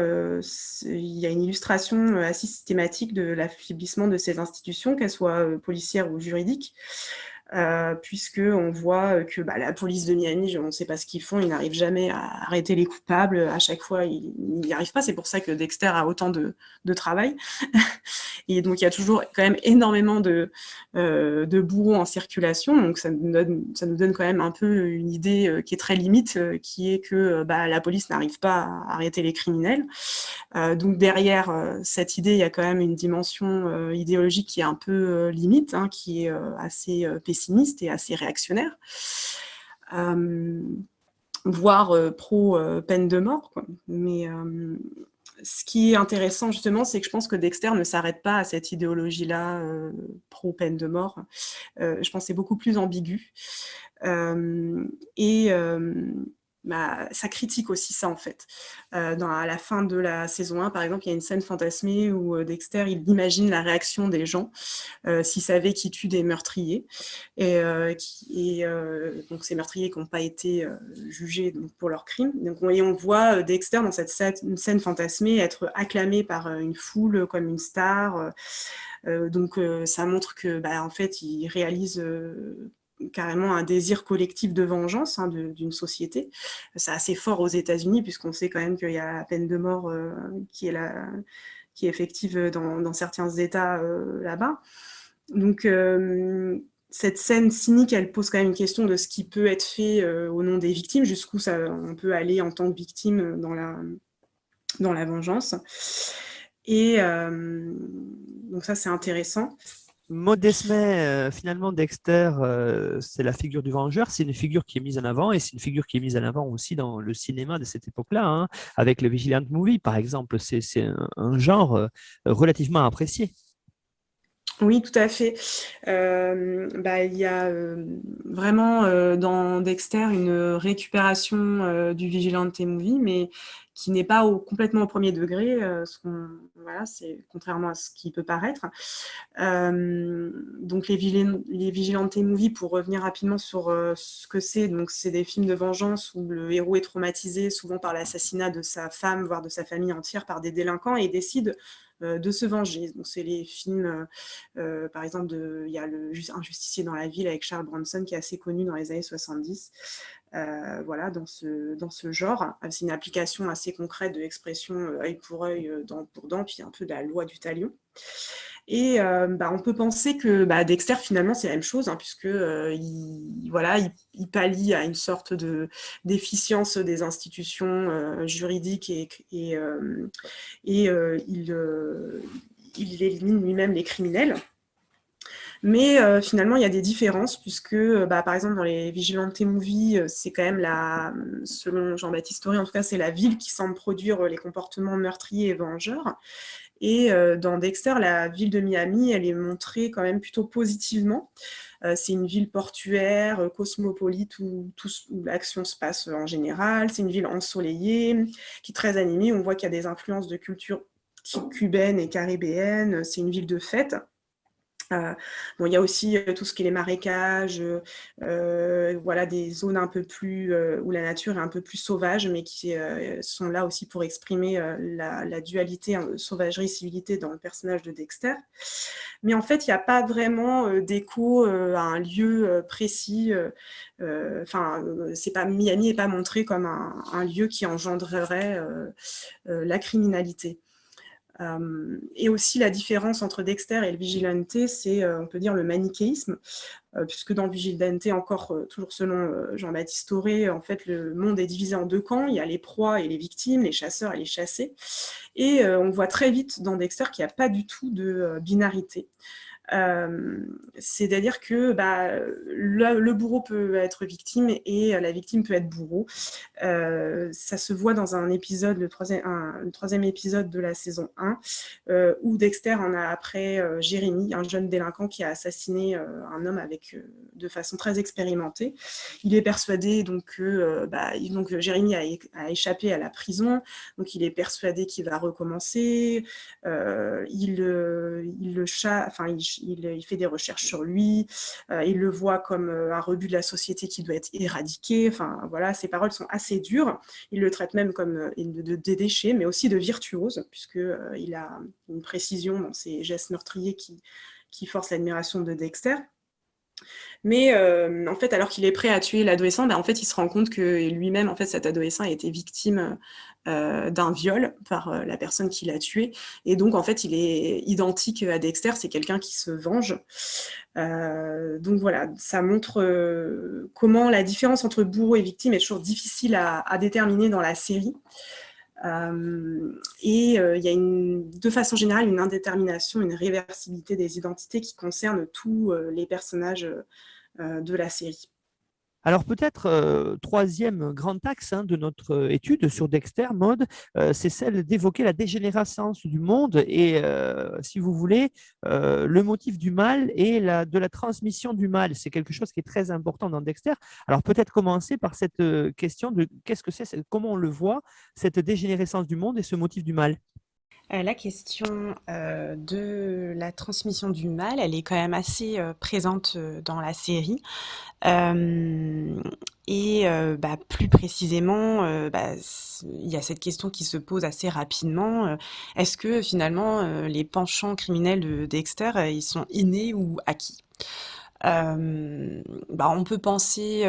Speaker 3: il y a une illustration assez systématique de l'affaiblissement de ces institutions, qu'elles soient policières ou juridiques. Puisqu'on voit que la police de Miami, on ne sait pas ce qu'ils font, ils n'arrivent jamais à arrêter les coupables, à chaque fois ils n'y arrivent pas, c'est pour ça que Dexter a autant de travail. Et donc il y a toujours quand même énormément de bourreaux en circulation, donc ça nous donne quand même un peu une idée qui est très limite, qui est que la police n'arrive pas à arrêter les criminels. Donc derrière cette idée, il y a quand même une dimension idéologique qui est un peu limite, hein, qui est assez pessimiste et assez réactionnaire, voire pro peine de mort, quoi. Mais ce qui est intéressant justement, c'est que je pense que Dexter ne s'arrête pas à cette idéologie-là pro peine de mort. Je pense que c'est beaucoup plus ambigu. Ça critique aussi ça, en fait. À la fin de la saison 1, par exemple, il y a une scène fantasmée où Dexter, il imagine la réaction des gens s'ils savaient qui tue des meurtriers. Donc, ces meurtriers qui n'ont pas été jugés pour leurs crimes. Donc, on voit Dexter, dans cette scène fantasmée, être acclamé par une foule comme une star. Donc, ça montre que, en fait, il réalise carrément un désir collectif de vengeance hein, d'une société. C'est assez fort aux États-Unis, puisqu'on sait quand même qu'il y a la peine de mort qui est effective dans certains États là-bas. Donc, cette scène cynique, elle pose quand même une question de ce qui peut être fait au nom des victimes, jusqu'où on peut aller en tant que victime dans la vengeance. Et donc ça, c'est intéressant.
Speaker 2: Maud Esmay, finalement, Dexter, c'est la figure du vengeur. C'est une figure qui est mise en avant et c'est une figure qui est mise en avant aussi dans le cinéma de cette époque-là, hein, avec le Vigilant Movie, par exemple. C'est un genre relativement apprécié.
Speaker 3: Oui, tout à fait. Il y a vraiment dans Dexter une récupération du Vigilante Movie, mais qui n'est pas complètement au premier degré, voilà, c'est contrairement à ce qui peut paraître. Donc les Vigilante Movie, pour revenir rapidement sur ce que c'est, donc c'est des films de vengeance où le héros est traumatisé souvent par l'assassinat de sa femme, voire de sa famille entière par des délinquants et décide de se venger. Donc c'est les films, par exemple, il y a Un justicier dans la ville avec Charles Bronson qui est assez connu dans les années 70. Voilà, dans ce genre. C'est une application assez concrète de l'expression œil pour œil, dent pour dent, puis un peu de la loi du talion. Et on peut penser que Dexter, finalement, c'est la même chose, hein, puisque il pallie à une sorte d'efficience des institutions juridiques et il élimine lui-même les criminels. Mais finalement, il y a des différences, puisque, par exemple, dans les Vigilante Movie, c'est quand même selon Jean-Baptiste Auré, en tout cas, c'est la ville qui semble produire les comportements meurtriers et vengeurs. Et dans Dexter, la ville de Miami, elle est montrée quand même plutôt positivement. C'est une ville portuaire, cosmopolite, où l'action se passe en général. C'est une ville ensoleillée, qui est très animée. On voit qu'il y a des influences de culture cubaine et caribéenne. C'est une ville de fête. Il y a aussi tout ce qui est les marécages, voilà, des zones un peu plus où la nature est un peu plus sauvage, mais qui sont là aussi pour exprimer la dualité sauvagerie-civilité dans le personnage de Dexter. Mais en fait, il n'y a pas vraiment d'écho à un lieu précis. Miami n'est pas montré comme un lieu qui engendrerait la criminalité. Et aussi la différence entre Dexter et le Vigilante, c'est, on peut dire, le manichéisme, puisque dans le Vigilante, encore toujours selon Jean-Baptiste Auré, en fait, le monde est divisé en deux camps. Il y a les proies et les victimes, les chasseurs et les chassés. Et on voit très vite dans Dexter qu'il n'y a pas du tout de binarité. C'est-à-dire que le bourreau peut être victime et la victime peut être bourreau. Ça se voit dans un épisode, le troisième épisode de la saison 1, où Dexter en a après Jérémy, un jeune délinquant qui a assassiné un homme de façon très expérimentée. Il est persuadé donc que Jérémy a échappé à la prison, donc il est persuadé qu'il va recommencer. Il fait des recherches sur lui, il le voit comme un rebut de la société qui doit être éradiqué. Enfin, voilà, ses paroles sont assez dures. Il le traite même comme de déchet, mais aussi de virtuose, puisqu'il a une précision dans ses gestes meurtriers qui force l'admiration de Dexter. Mais en fait, alors qu'il est prêt à tuer l'adolescent, en fait, il se rend compte que lui-même, en fait, cet adolescent a été victime d'un viol par la personne qui l'a tué. Et donc, en fait, il est identique à Dexter, c'est quelqu'un qui se venge. Donc voilà, ça montre comment la différence entre bourreau et victime est toujours difficile à déterminer dans la série. Il y a de façon générale une indétermination, une réversibilité des identités qui concerne tous les personnages de la série.
Speaker 2: Alors peut-être troisième grand axe de notre étude sur Dexter, Maud, c'est celle d'évoquer la dégénérescence du monde et, si vous voulez, le motif du mal et de la transmission du mal. C'est quelque chose qui est très important dans Dexter. Alors peut-être commencer par cette question de qu'est-ce que c'est, comment on le voit, cette dégénérescence du monde et ce motif du mal.
Speaker 4: La question de la transmission du mal, elle est quand même assez présente dans la série. Plus précisément, il y a cette question qui se pose assez rapidement. Est-ce que finalement, les penchants criminels de Dexter, ils sont innés ou acquis? On peut penser,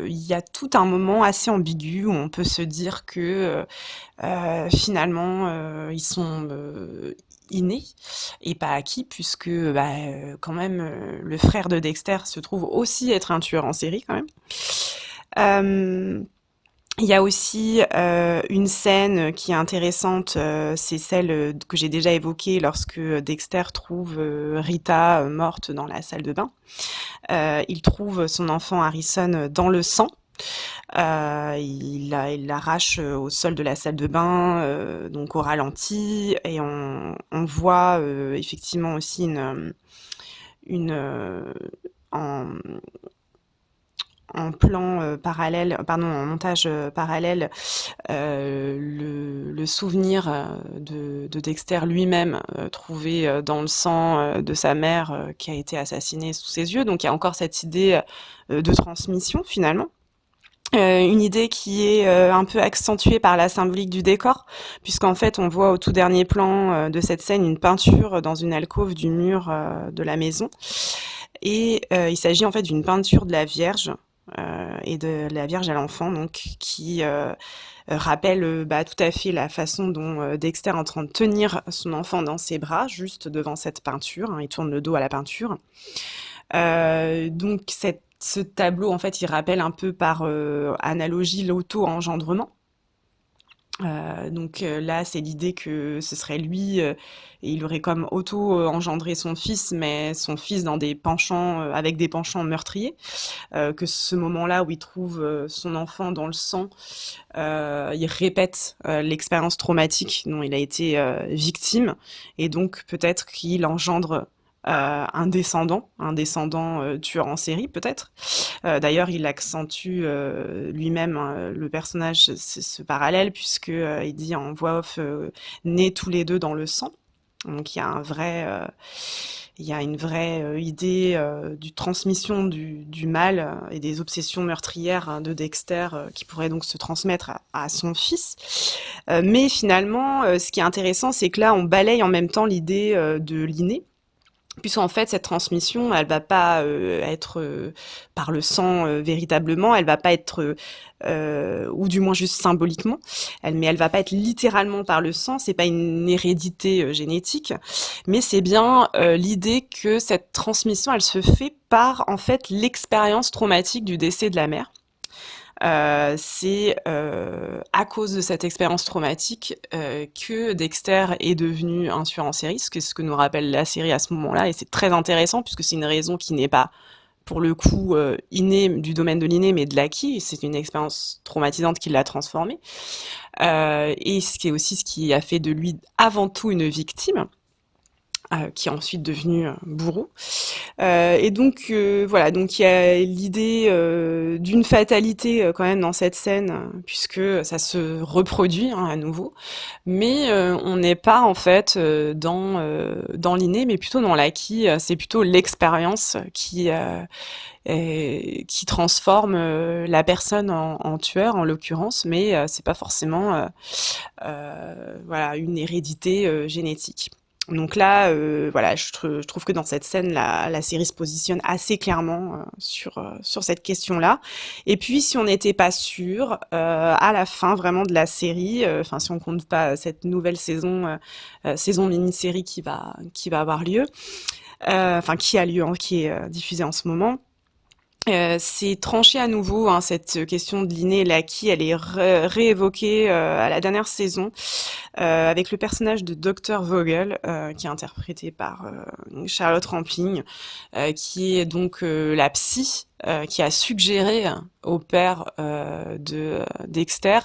Speaker 4: il y a tout un moment assez ambigu où on peut se dire que finalement, inné et pas acquis, puisque quand même le frère de Dexter se trouve aussi être un tueur en série quand même. Il y a aussi une scène qui est intéressante, c'est celle que j'ai déjà évoquée lorsque Dexter trouve Rita morte dans la salle de bain. Il trouve son enfant Harrison dans le sang. Il l'arrache au sol de la salle de bain, donc au ralenti, et on voit effectivement aussi en plan parallèle, pardon, en montage parallèle, le souvenir de Dexter lui-même trouvé dans le sang de sa mère qui a été assassinée sous ses yeux. Donc il y a encore cette idée de transmission finalement. Une idée qui est un peu accentuée par la symbolique du décor, puisqu'en fait on voit au tout dernier plan de cette scène une peinture dans une alcôve du mur de la maison. Et il s'agit en fait d'une peinture de la Vierge, et de la Vierge à l'enfant, donc qui rappelle tout à fait la façon dont Dexter est en train de tenir son enfant dans ses bras, juste devant cette peinture. Il tourne le dos à la peinture. Donc ce tableau, en fait, il rappelle un peu par analogie l'auto-engendrement. Donc là, c'est l'idée que ce serait lui, et il aurait comme auto-engendré son fils, mais son fils dans des penchants, avec des penchants meurtriers. Que ce moment-là où il trouve son enfant dans le sang, il répète l'expérience traumatique dont il a été victime, et donc peut-être qu'il engendre un descendant tueur en série peut-être. D'ailleurs, il accentue lui-même le personnage, ce parallèle, puisque il dit en voix off nés tous les deux dans le sang. Donc il y a une vraie idée du transmission du mal et des obsessions meurtrières de Dexter qui pourrait donc se transmettre à son fils. Mais finalement, ce qui est intéressant, c'est que là, on balaye en même temps l'idée de l'inné. Puisqu'en fait, cette transmission, elle va pas être par le sang véritablement, elle va pas être, ou du moins juste symboliquement, mais elle va pas être littéralement par le sang, c'est pas une hérédité génétique, mais c'est bien l'idée que cette transmission, elle se fait par en fait l'expérience traumatique du décès de la mère. C'est à cause de cette expérience traumatique que Dexter est devenu un tueur en série, ce que nous rappelle la série à ce moment-là, et c'est très intéressant puisque c'est une raison qui n'est pas, pour le coup, innée, du domaine de l'inné, mais de l'acquis. C'est une expérience traumatisante qui l'a transformé, et ce qui a fait de lui avant tout une victime. Qui est ensuite devenu bourreau. Et donc voilà, donc il y a l'idée d'une fatalité quand même dans cette scène, puisque ça se reproduit à nouveau, mais on n'est pas en fait dans l'inné, mais plutôt dans l'acquis. C'est plutôt l'expérience qui transforme la personne en tueur en l'occurrence, mais c'est pas forcément voilà, une hérédité génétique. Donc là, voilà, je trouve que dans cette scène, la série se positionne assez clairement sur cette question-là. Et puis, si on n'était pas sûr, à la fin vraiment de la série, enfin si on compte pas cette nouvelle saison mini-série qui va avoir lieu, enfin qui a lieu, qui est diffusée en ce moment. C'est tranché à nouveau, cette question de l'inné et l'acquis, elle est réévoquée à la dernière saison avec le personnage de Dr Vogel qui est interprété par Charlotte Rampling, qui est donc la psy qui a suggéré au père de Dexter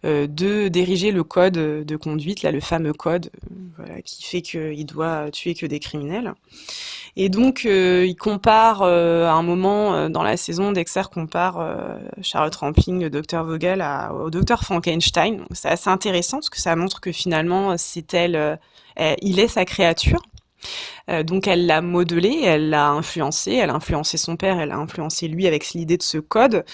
Speaker 4: de diriger le code de conduite, là le fameux code voilà, qui fait qu'il doit tuer que des criminels. Et donc, il compare, à un moment dans la saison, Dexter compare Charlotte Rampling, le Dr Vogel, au Dr Frankenstein. Donc, c'est assez intéressant parce que ça montre que finalement, c'est il est sa créature. Donc, elle l'a modelé, elle l'a influencé, elle a influencé son père, elle a influencé lui avec l'idée de ce code,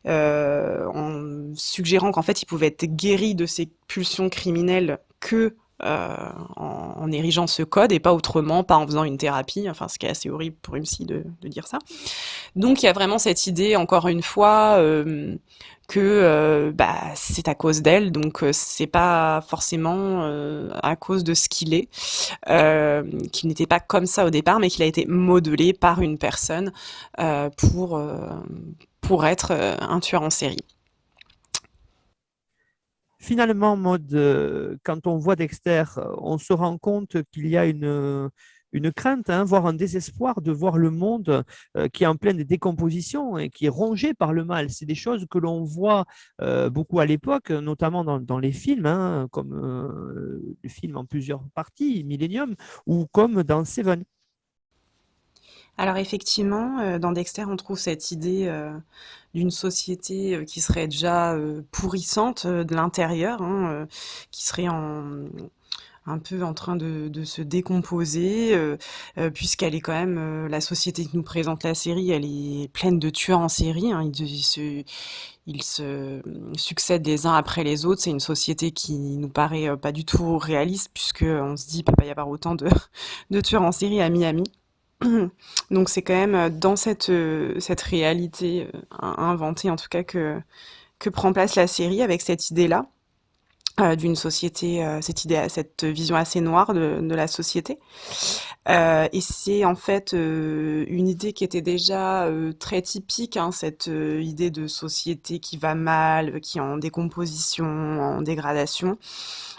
Speaker 4: en suggérant qu'en fait, il pouvait être guéri de ses pulsions criminelles que en érigeant ce code et pas autrement, pas en faisant une thérapie, enfin ce qui est assez horrible pour une psy de dire ça. Donc il y a vraiment cette idée, encore une fois, que c'est à cause d'elle, donc c'est pas forcément à cause de ce qu'il est, qu'il n'était pas comme ça au départ, mais qu'il a été modelé par une personne euh, pour, euh, pour être un tueur en série.
Speaker 2: Finalement, Maud, quand on voit Dexter, on se rend compte qu'il y a une crainte, hein, voire un désespoir de voir le monde qui est en pleine décomposition et qui est rongé par le mal. C'est des choses que l'on voit beaucoup à l'époque, notamment dans les films, hein, comme le film en plusieurs parties, Millennium, ou comme dans Seven.
Speaker 4: Alors effectivement, dans Dexter, on trouve cette idée d'une société qui serait déjà pourrissante de l'intérieur, hein, qui serait un peu en train de se décomposer, puisqu'elle est quand même la société que nous présente la série, elle est pleine de tueurs en série, hein, ils se succèdent les uns après les autres. C'est une société qui nous paraît pas du tout réaliste, puisque on se dit, il peut pas y avoir autant de tueurs en série à Miami. Donc c'est quand même dans cette réalité inventée en tout cas que prend place la série avec cette idée-là d'une société, cette vision assez noire de la société. Et c'est en fait une idée qui était déjà très typique, hein, cette idée de société qui va mal, qui est en décomposition, en dégradation.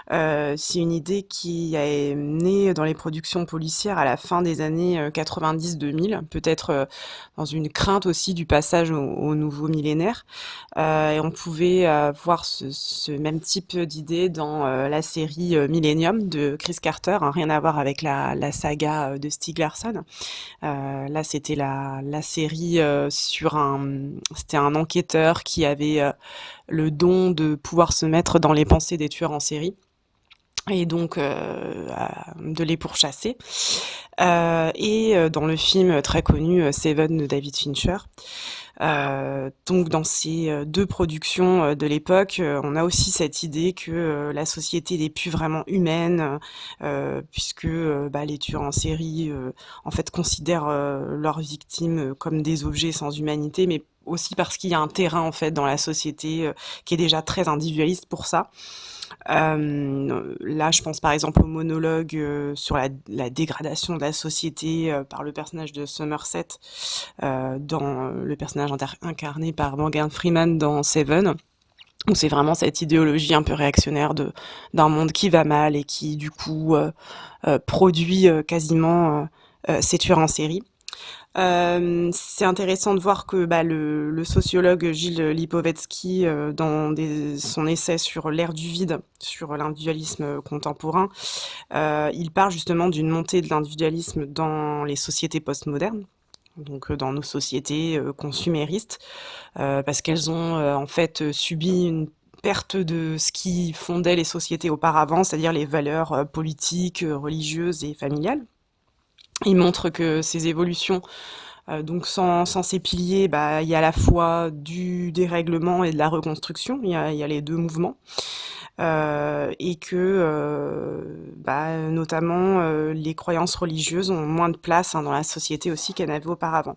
Speaker 4: C'est une idée qui est née dans les productions policières à la fin des années 90-2000, peut-être dans une crainte aussi du passage au nouveau millénaire. Et on pouvait voir ce même type d'idée dans la série Millennium de Chris Carter, hein, rien à voir avec la saga de Stieg Larsson. Là, c'était la série c'était un enquêteur qui avait le don de pouvoir se mettre dans les pensées des tueurs en série et donc de les pourchasser. Et dans le film très connu Seven de David Fincher. Donc dans ces deux productions de l'époque, on a aussi cette idée que la société n'est plus vraiment humaine, puisque les tueurs en série en fait considèrent leurs victimes comme des objets sans humanité, mais aussi parce qu'il y a un terrain en fait dans la société qui est déjà très individualiste pour ça. Là, je pense par exemple au monologue sur la dégradation de la société par le personnage de Somerset, dans le personnage incarné par Morgan Freeman dans Seven, où c'est vraiment cette idéologie un peu réactionnaire d'un monde qui va mal et qui du coup produit quasiment ces tueurs en série. C'est intéressant de voir que le sociologue Gilles Lipovetsky, dans son essai sur l'ère du vide, sur l'individualisme contemporain, il parle justement d'une montée de l'individualisme dans les sociétés postmodernes, donc dans nos sociétés consuméristes, parce qu'elles ont en fait subi une perte de ce qui fondait les sociétés auparavant, c'est-à-dire les valeurs politiques, religieuses et familiales. Il montre que ces évolutions, donc sans ces piliers, il y a à la fois du dérèglement et de la reconstruction, il y a les deux mouvements, et que notamment les croyances religieuses ont moins de place, hein, dans la société aussi qu'elles n'avaient auparavant.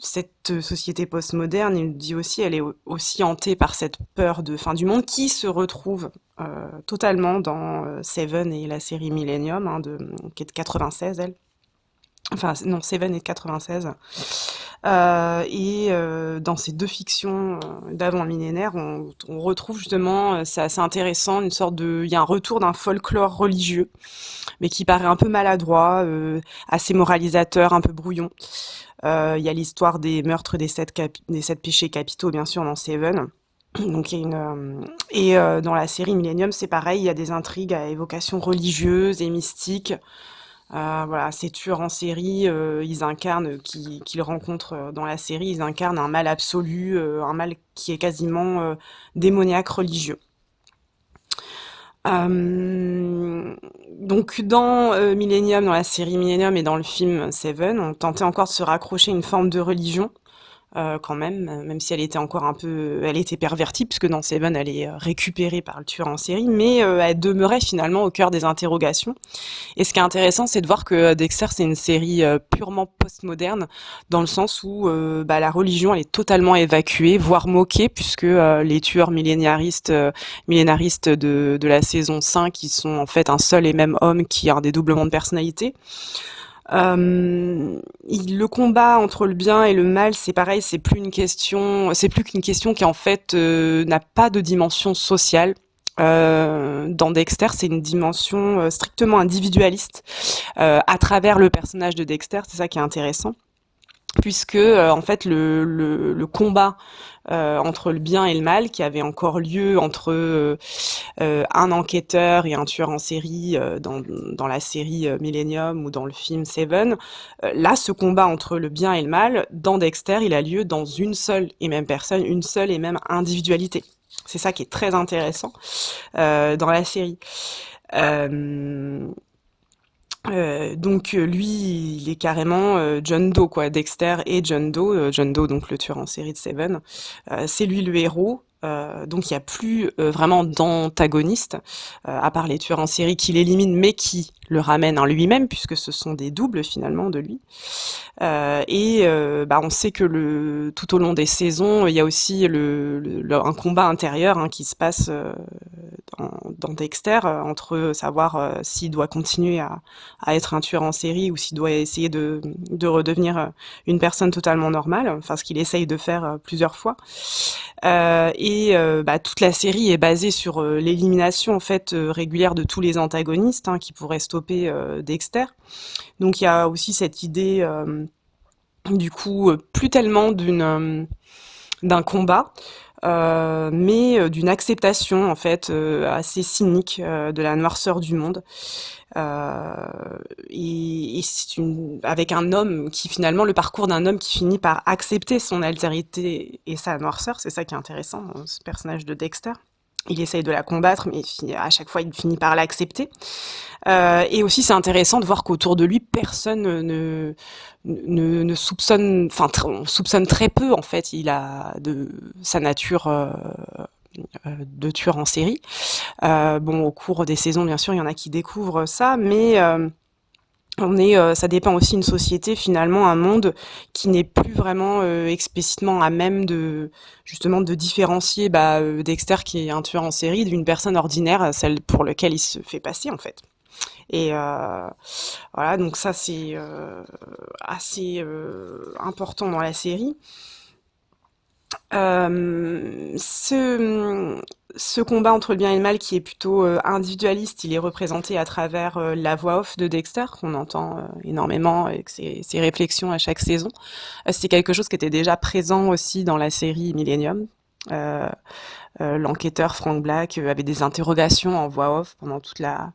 Speaker 4: Cette société postmoderne, il dit aussi, elle est aussi hantée par cette peur de fin du monde qui se retrouve totalement dans Seven et la série Millennium, hein, qui est de 96, elle. Enfin, non, Seven est de 96. Et dans ces deux fictions d'avant le millénaire, on retrouve justement, c'est assez intéressant, il y a un retour d'un folklore religieux, mais qui paraît un peu maladroit, assez moralisateur, un peu brouillon. Il y a l'histoire des meurtres des 7 péchés capitaux, bien sûr, dans Seven. Donc il y a et dans la série Millennium, c'est pareil, il y a des intrigues à évocation religieuse et mystique. Voilà, ces tueurs en série, ils incarnent, qu'ils rencontrent dans la série, ils incarnent un mal absolu, un mal qui est quasiment démoniaque religieux. Donc dans Millennium, dans la série Millennium et dans le film Seven, on tentait encore de se raccrocher à une forme de religion, quand même si elle était encore elle était pervertie, puisque dans Seven, elle est récupérée par le tueur en série, mais elle demeurait finalement au cœur des interrogations. Et ce qui est intéressant, c'est de voir que Dexter, c'est une série purement postmoderne, dans le sens où la religion, elle est totalement évacuée, voire moquée, puisque les tueurs millénaristes de la saison 5, ils sont en fait un seul et même homme qui a un dédoublement de personnalité. Le combat entre le bien et le mal, c'est pareil, c'est plus qu'une question qui en fait n'a pas de dimension sociale. Dans Dexter, c'est une dimension strictement individualiste à travers le personnage de Dexter. C'est ça qui est intéressant, puisque en fait le combat entre le bien et le mal, qui avait encore lieu entre un enquêteur et un tueur en série dans la série Millennium ou dans le film Seven, là, ce combat entre le bien et le mal, dans Dexter, il a lieu dans une seule et même personne, une seule et même individualité. C'est ça qui est très intéressant dans la série. Donc lui, il est carrément John Doe, quoi. Dexter et John Doe. John Doe, donc le tueur en série de Seven. C'est lui le héros. Donc il n'y a plus vraiment d'antagoniste, à part les tueurs en série qui l'éliminent, mais qui le ramènent en lui-même, puisque ce sont des doubles finalement de lui. On sait que tout au long des saisons, il y a aussi un combat intérieur qui se passe dans Dexter, entre savoir s'il doit continuer à être un tueur en série ou s'il doit essayer de redevenir une personne totalement normale, enfin ce qu'il essaye de faire plusieurs fois. Toute la série est basée sur l'élimination en fait régulière de tous les antagonistes qui pourraient stopper Dexter. Donc il y a aussi cette idée du coup plus tellement d'un combat, mais d'une acceptation en fait assez cynique de la noirceur du monde. Et c'est avec un homme qui finalement, le parcours d'un homme qui finit par accepter son altérité et sa noirceur. C'est ça qui est intéressant dans ce personnage de Dexter. Il essaye de la combattre, mais à chaque fois, il finit par l'accepter. Et aussi, c'est intéressant de voir qu'autour de lui, personne ne soupçonne, on soupçonne très peu, en fait, il a de sa nature de tueur en série. Au cours des saisons, bien sûr, il y en a qui découvrent ça, mais ça dépend aussi d'une société, finalement, un monde qui n'est plus vraiment explicitement à même de différencier Dexter, qui est un tueur en série, d'une personne ordinaire, celle pour laquelle il se fait passer, en fait. Et voilà, donc ça, c'est assez important dans la série. Ce combat entre le bien et le mal, qui est plutôt individualiste, il est représenté à travers la voix off de Dexter, qu'on entend énormément avec ses réflexions à chaque saison. C'est quelque chose qui était déjà présent aussi dans la série Millennium. L'enquêteur Frank Black avait des interrogations en voix off pendant toute la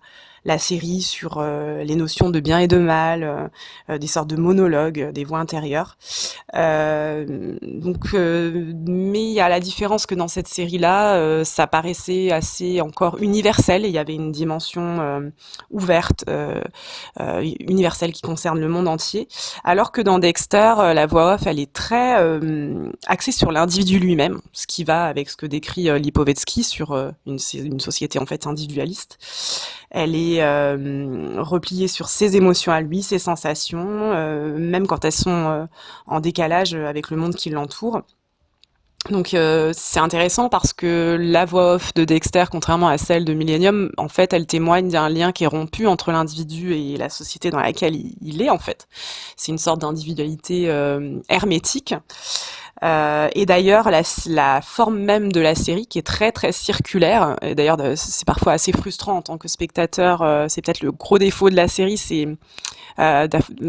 Speaker 4: série sur les notions de bien et de mal, des sortes de monologues, des voix intérieures. Mais il y a la différence que dans cette série-là, ça paraissait assez encore universel, et il y avait une dimension ouverte, universelle, qui concerne le monde entier, alors que dans Dexter, la voix off, elle est très axée sur l'individu lui-même, ce qui va avec ce que décrit Lipovetsky sur une société en fait individualiste. Elle est repliée sur ses émotions à lui, ses sensations, même quand elles sont en décalage avec le monde qui l'entoure. Donc c'est intéressant parce que la voix off de Dexter, contrairement à celle de Millennium, en fait, elle témoigne d'un lien qui est rompu entre l'individu et la société dans laquelle il est, en fait. C'est une sorte d'individualité hermétique. Et d'ailleurs, la forme même de la série, qui est très très circulaire, et d'ailleurs c'est parfois assez frustrant en tant que spectateur, c'est peut-être le gros défaut de la série, c'est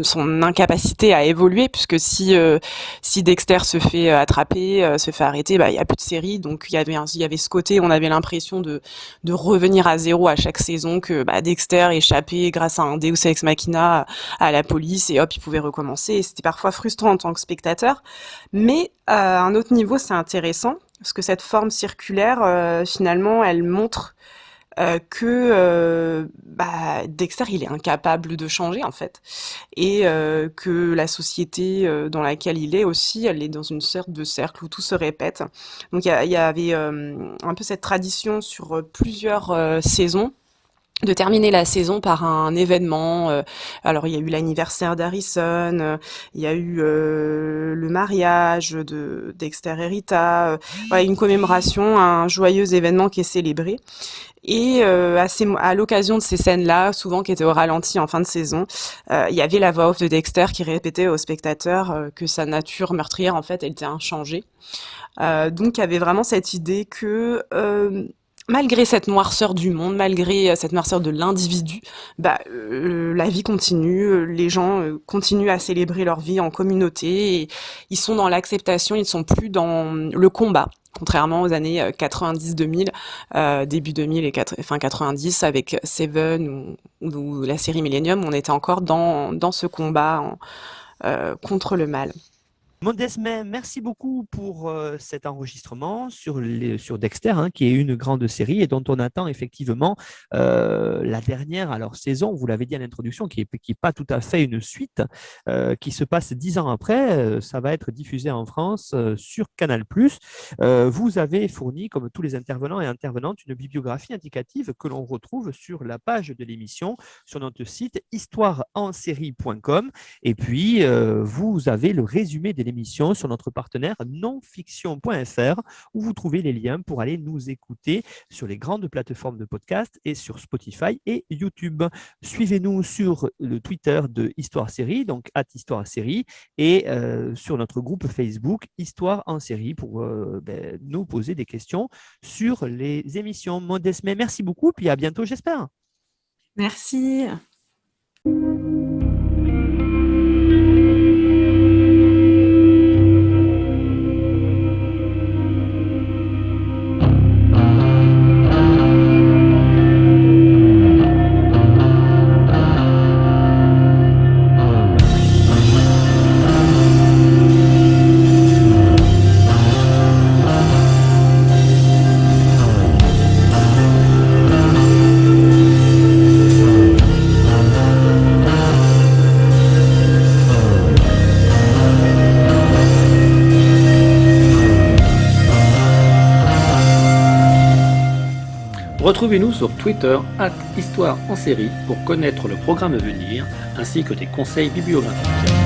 Speaker 4: son incapacité à évoluer, puisque si Dexter se fait attraper, se fait arrêter, il y a plus de série. Donc il y avait ce côté, on avait l'impression de revenir à zéro à chaque saison, que Dexter échappait grâce à un Deus Ex Machina à la police, et hop, il pouvait recommencer. Et c'était parfois frustrant en tant que spectateur, mais à un autre niveau, c'est intéressant parce que cette forme circulaire, finalement, elle montre Dexter il est incapable de changer en fait, et que la société dans laquelle il est aussi, elle est dans une sorte de cercle où tout se répète. Donc il y avait un peu cette tradition sur plusieurs saisons de terminer la saison par un événement. Alors il y a eu l'anniversaire d'Harrison, il y a eu le mariage de Dexter et Rita, voilà, une commémoration, un joyeux événement qui est célébré. Et à l'occasion de ces scènes-là, souvent qui étaient au ralenti en fin de saison, il y avait la voix off de Dexter qui répétait aux spectateurs que sa nature meurtrière, en fait, elle était inchangée. Donc il y avait vraiment cette idée que malgré cette noirceur du monde, malgré cette noirceur de l'individu, la vie continue, les gens continuent à célébrer leur vie en communauté, et ils sont dans l'acceptation, ils ne sont plus dans le combat. Contrairement aux années 90-2000, début 2000 et fin 90, avec Seven ou la série Millennium, on était encore dans ce combat contre le mal.
Speaker 2: Modesme, merci beaucoup pour cet enregistrement sur Dexter, qui est une grande série et dont on attend effectivement la dernière saison, vous l'avez dit à l'introduction, qui est pas tout à fait une suite, qui se passe 10 ans après. Ça va être diffusé en France sur Canal+. Vous avez fourni, comme tous les intervenants et intervenantes, une bibliographie indicative que l'on retrouve sur la page de l'émission, sur notre site histoireensérie.com. Et puis, vous avez le résumé de l'émission sur notre partenaire nonfiction.fr, où vous trouvez les liens pour aller nous écouter sur les grandes plateformes de podcast et sur Spotify et YouTube. Suivez-nous sur le Twitter de Histoire Série, donc @HistoireSérie, et sur notre groupe Facebook Histoire en série pour nous poser des questions sur les émissions. Modesme, merci beaucoup, puis à bientôt, j'espère.
Speaker 3: Merci.
Speaker 1: Retrouvez-nous sur Twitter @Histoire en série pour connaître le programme à venir ainsi que des conseils bibliographiques.